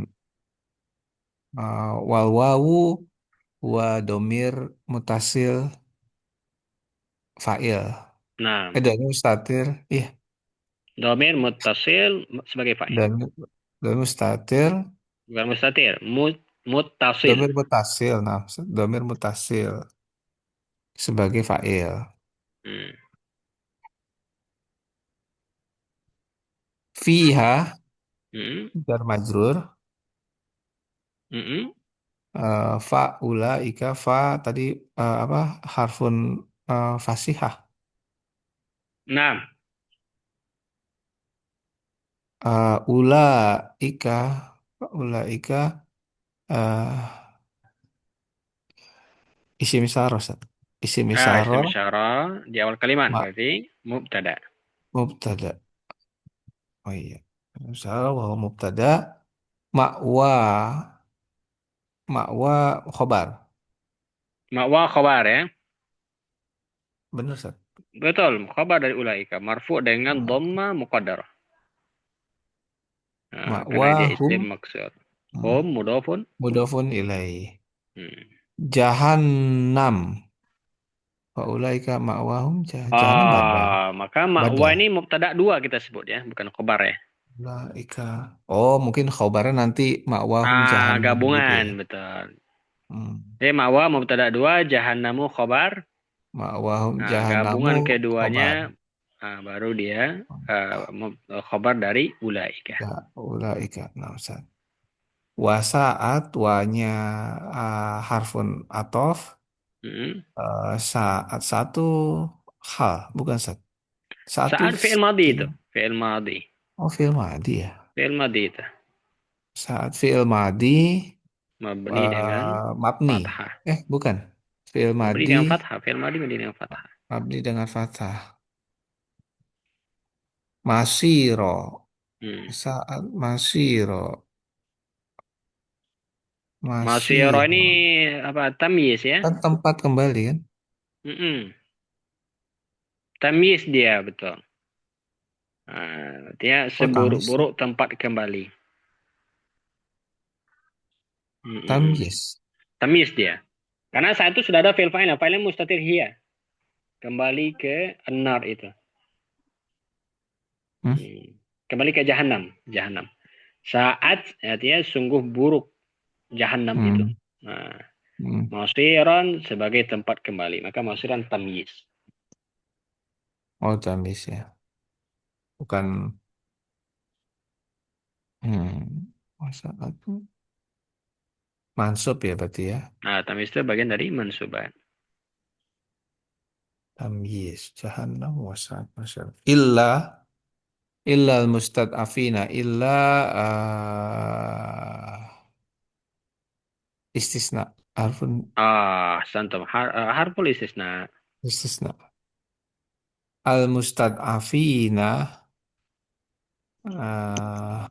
Wal wawu wa domir mutasil fa'il. Nah, Domir mustatir. Iya. domir muttasil sebagai fa'il. Domir, domir mustatir. Bukan mustatir, muttasil. Domir mutasil. Nah, domir mutasil sebagai fa'il. Hmm. Fiha Hmm. jar majrur. Hmm. Fa ula ika fa tadi apa harfun fasihah. Nah, Ula ika ula ika eh isim isyaroh Ustaz. Isim isim isyaroh isyarah di awal kalimat mak berarti mubtada. mubtada. Oh iya. Isim isyaroh wa mubtada makwa makwa khobar. Ma'wa khabar ya. Benar Ustaz. Betul, khabar dari ulaika marfu dengan Hmm. dhamma muqaddarah. Nah, Makwa karena dia hum isim maksud. hmm, Hum mudhafun. mudofun ilai. Hmm. Jahannam. Faulaika ma'wahum jahannam badal. Maka ma'wa Badal. ini mubtada dua kita sebut ya, bukan khabar ya. Ulaika. Oh, mungkin khobarnya nanti ma'wahum jahannam gitu Gabungan ya. betul. Hmm. Jadi ma'wa mubtada dua, jahannamu khabar. Ma'wahum Nah, jahannamu gabungan khobar. keduanya baru dia khobar dari ulaika. Ya, ulaika. Nah, Ustaz. Wa saat wanya harfun atof Mm-mm. saat satu hal bukan satu Saat fi'il madi skill. itu. Fi'il madi. Oh, fi'il madi ya. Fi'il madi itu. Saat fi'il madi Mabni dengan mabni. fathah. Bukan. Fi'il Mabni madi dengan fathah. Fi'il madi mabni dengan fathah. mabni dengan fathah. Masiro. Hmm. Saat masiro. Masyara ini Masiro. apa? Tamyiz ya. Kan tempat kembali kan? Mm-mm. Tamyiz dia betul. Dia Oh, tamis. seburuk-buruk tempat kembali. Mm-mm. Tamyiz. Tamyiz dia. Karena saat itu sudah ada fi'il fa'il. Fa'ilnya mustatir hiya. Kembali ke an-nar itu. Hmm? Hmm. Kembali ke jahanam. Jahanam. Saat artinya sungguh buruk jahanam itu. Hmm. Nah, Hmm. masiran sebagai tempat kembali. Maka masiran tamyiz. Oh, tamis ya. Bukan. Masa itu mansub ya berarti ya. Nah, tamyiz itu bagian dari mansubat. Tamyiz. Jahannam wasat masyar. Illa al-mustad'afina. Illa istisna. Harfun Santum. Harful istisna. istisna. Al-mustad'afina. ah,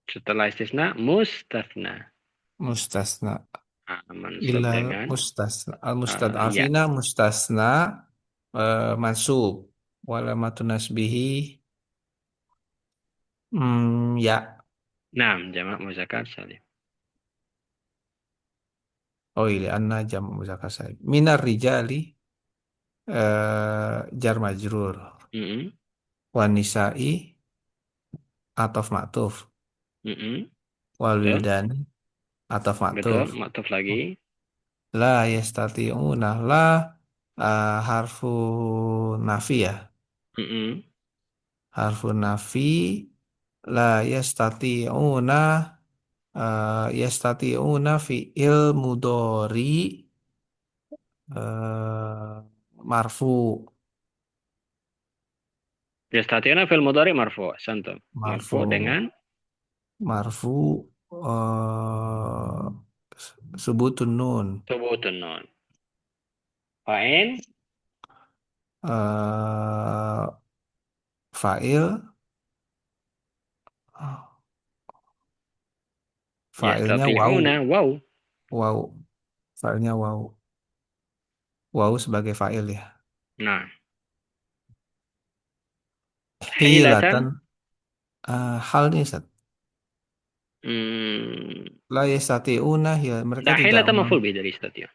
Setelah istisna, mustasna. mustasna. Mansub Illa dengan mustasna. ya. Al-mustad'afina mustasna. Mansub. Walamatun nasbihi. Ya. Nah, jamak muzakkar salim. Oh iya, anna jam muzakkar salim. Minar rijali jar majrur. Mm-mm. Wan nisa'i atof maktuf. Mm-mm. Wal Betul, wildani atof betul. maktuf. Maktuf lagi. La yastati'una la harfu nafi ya. Mm-mm. Harfu nafi la yastati'una yastati'una fi'il mudori marfu. Yastati'una fil mudhari marfu. Santum. Marfu Marfu dengan marfu subutun nun. thubutun nun. Fa'in eh fa'il fa'ilnya wau yastati'una wow. wau fa'ilnya wau wau sebagai fa'il ya. Nah, Hilatan hilatan. hal nih Ustaz. Hmm, La yastati'una hil mereka nah, tidak hilatan maf'ul bih dari istati'un.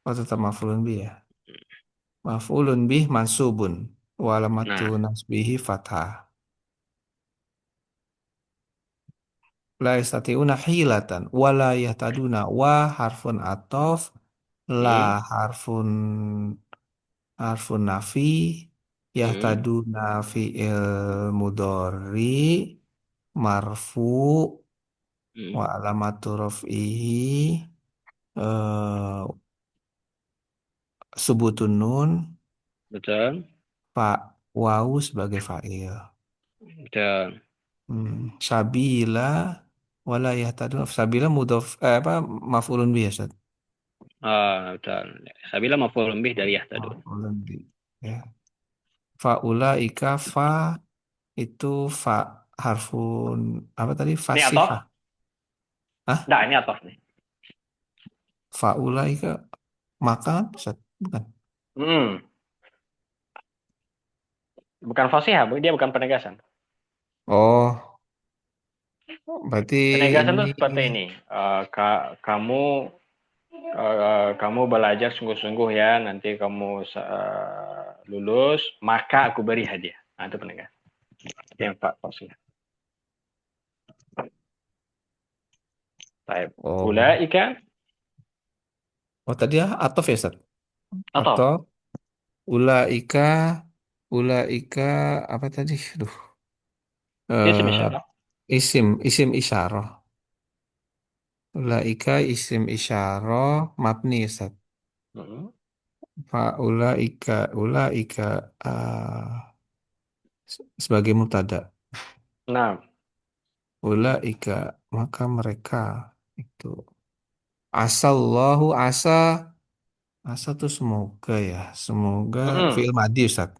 oh tetap maf'ulun bih ya. Maf'ulun bih mansubun wa alamatu Nah, nasbihi fathah. La yastati'una hilatan wa la yahtaduna wa harfun atof la hmm, harfun harfun nafi hmm, yahtaduna fi'il mudhari marfu wa hmm, alamatu raf'ihi eh, subutun nun betul, fa wau sebagai fa'il. betul. Sabila wala yahtadun sabila mudhaf maf'ulun bihi ya Ustaz. Betul. Sabila maf'ul bih dari yahtadun. Maf'ulun bihi ya. Faulaika fa itu fa harfun apa tadi Ini fasihah. atof? Hah? Nah, ini atof nih. Faulaika maka Ustaz? Bukan. Hmm. Bukan fasihah, Bu. Dia bukan penegasan. Oh, berarti Penegasan ini tuh seperti ini. Kamu belajar sungguh-sungguh ya. Nanti kamu lulus, maka aku beri hadiah. Nah, itu penegasan. Yang Pak fasihah. Baik. oh Ulaika oh tadi ya atof ya Ustaz? atau Atau ulaika ulaika apa tadi? Aduh. Isim Eh, isyarah. isim isyarah. Ulaika isim isyarah mabni Ustaz. Mm-mm. Fa ulaika sebagai mubtada. Nah, Ulaika maka mereka itu asallahu asa tuh semoga ya. Semoga mm-mm. fi'il madi Ustaz.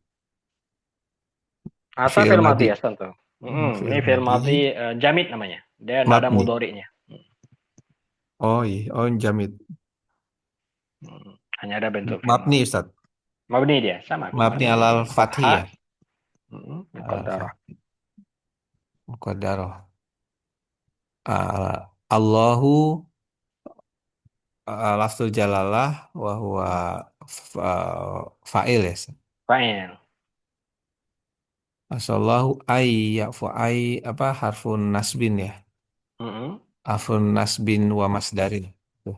Asa Fi'il fi'il madhi madi. ya tentu. Mm-mm. Ini Fi'il fi'il madi madhi jamid namanya. Dia tidak ada mabni. mudhari'nya. Oh iya, oh jamid. Mm. Hanya ada bentuk fi'il Mabni madhi. Ustaz. Mabni dia sama Mabni kemarin alal dengan fathi ya. fathah. Mm-mm. Alal Muqaddarah. fathi. Muqaddarah. Allahu lafzul jalalah wa huwa fa'il ya. Fa'il. Asallahu ya'fu apa harfun nasbin ya. Mm-mm. Harfun nasbin wa masdarin. Tuh.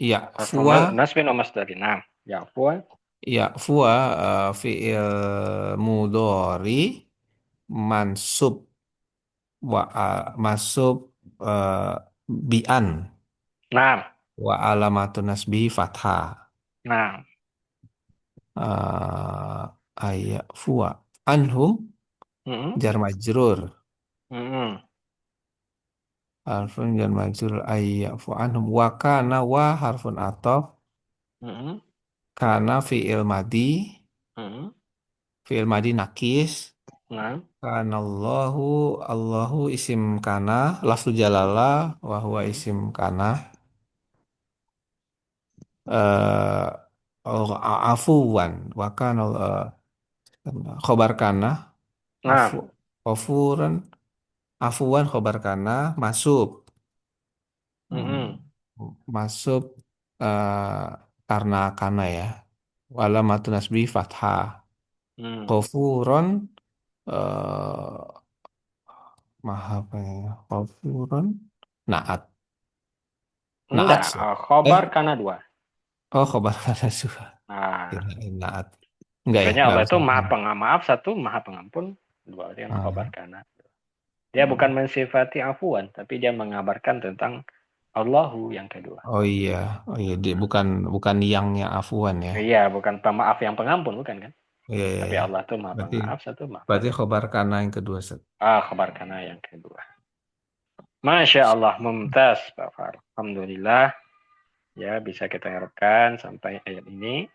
Ya, Harfu nasbin wa masdarin. Nah, ya fuwa. ya, fuwa fi'il mudhari mansub masub eh, bi'an Nah, wa alamatun nasbihi fathah. nah. Ayat fuwa anhum Mm-mm. jar majrur Mm-mm. harfun jar majrur ayat fu anhum wa kana wa harfun ataf Mm-mm. kana Mm-mm. fi'il madi nakis Nah. kana Allahu isim kana lafzu jalalah wa huwa Mm-mm. isim kana eh afuwan wa kana khobar kana afu Nah. afuran afuwan khobar kana masuk. Mm-mm. Hmm, masuk karena ya. Walamatun nasbi fathah. Mm. Ghafuron eh maha apa ya? Ghafuron naat. Naat Enggak, sih. khobar Eh, karena dua. oh khobar kata suha. Nah, Kirain naat. Enggak ya, makanya enggak Allah itu usah. maha pengamaaf satu, maha pengampun dua. Dia khobar Ah, karena. Dia bukan hmm. mensifati afuan, tapi dia mengabarkan tentang Allahu yang kedua. Oh iya, oh iya, dia bukan bukan yangnya Afwan ya. Iya, bukan pemaaf yang pengampun, bukan kan? Iya iya Tapi iya. Allah itu maha Berarti pengamaaf satu, maha berarti pengampun. khobar kana yang kedua Set. Khobar karena yang kedua. Masya Allah, mumtaz, Pak Far. Alhamdulillah, ya bisa kita harapkan sampai ayat ini,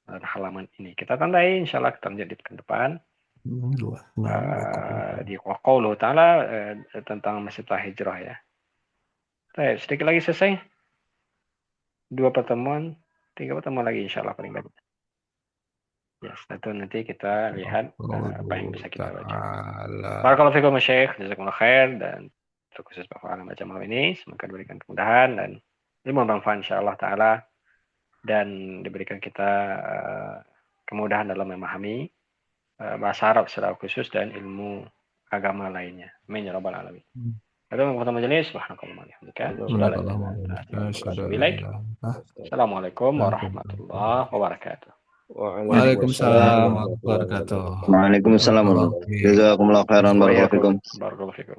halaman ini. Kita tandai, insya Allah kita lanjut di pekan depan. Dua, enam, dua kepala. Di qauluh ta'ala tentang masalah hijrah ya. Baik, sedikit lagi selesai. Dua pertemuan, tiga pertemuan lagi insya Allah paling banyak. Ya, satu nanti kita lihat apa yang bisa kita baca. Ta'ala. Barakallahu fikum Syekh, jazakumullah khair dan khusus Pak Fahlan baca malam ini semoga diberikan kemudahan dan ilmu manfaat insyaallah taala dan diberikan kita kemudahan dalam memahami bahasa Arab secara khusus dan ilmu agama lainnya. Amin ya rabbal alamin. Itu untuk majelis subhanakallah walhamdulillah. Assalamualaikum warahmatullahi wabarakatuh. Waalaikumsalam Waalaikumsalam warahmatullahi warahmatullahi wabarakatuh. wabarakatuh. Waalaikumsalam Barakallahu warahmatullahi wabarakatuh. fiik. Jazakumullah khairan Wa barakallahu iyyakum. fikum. Barakallahu fikum.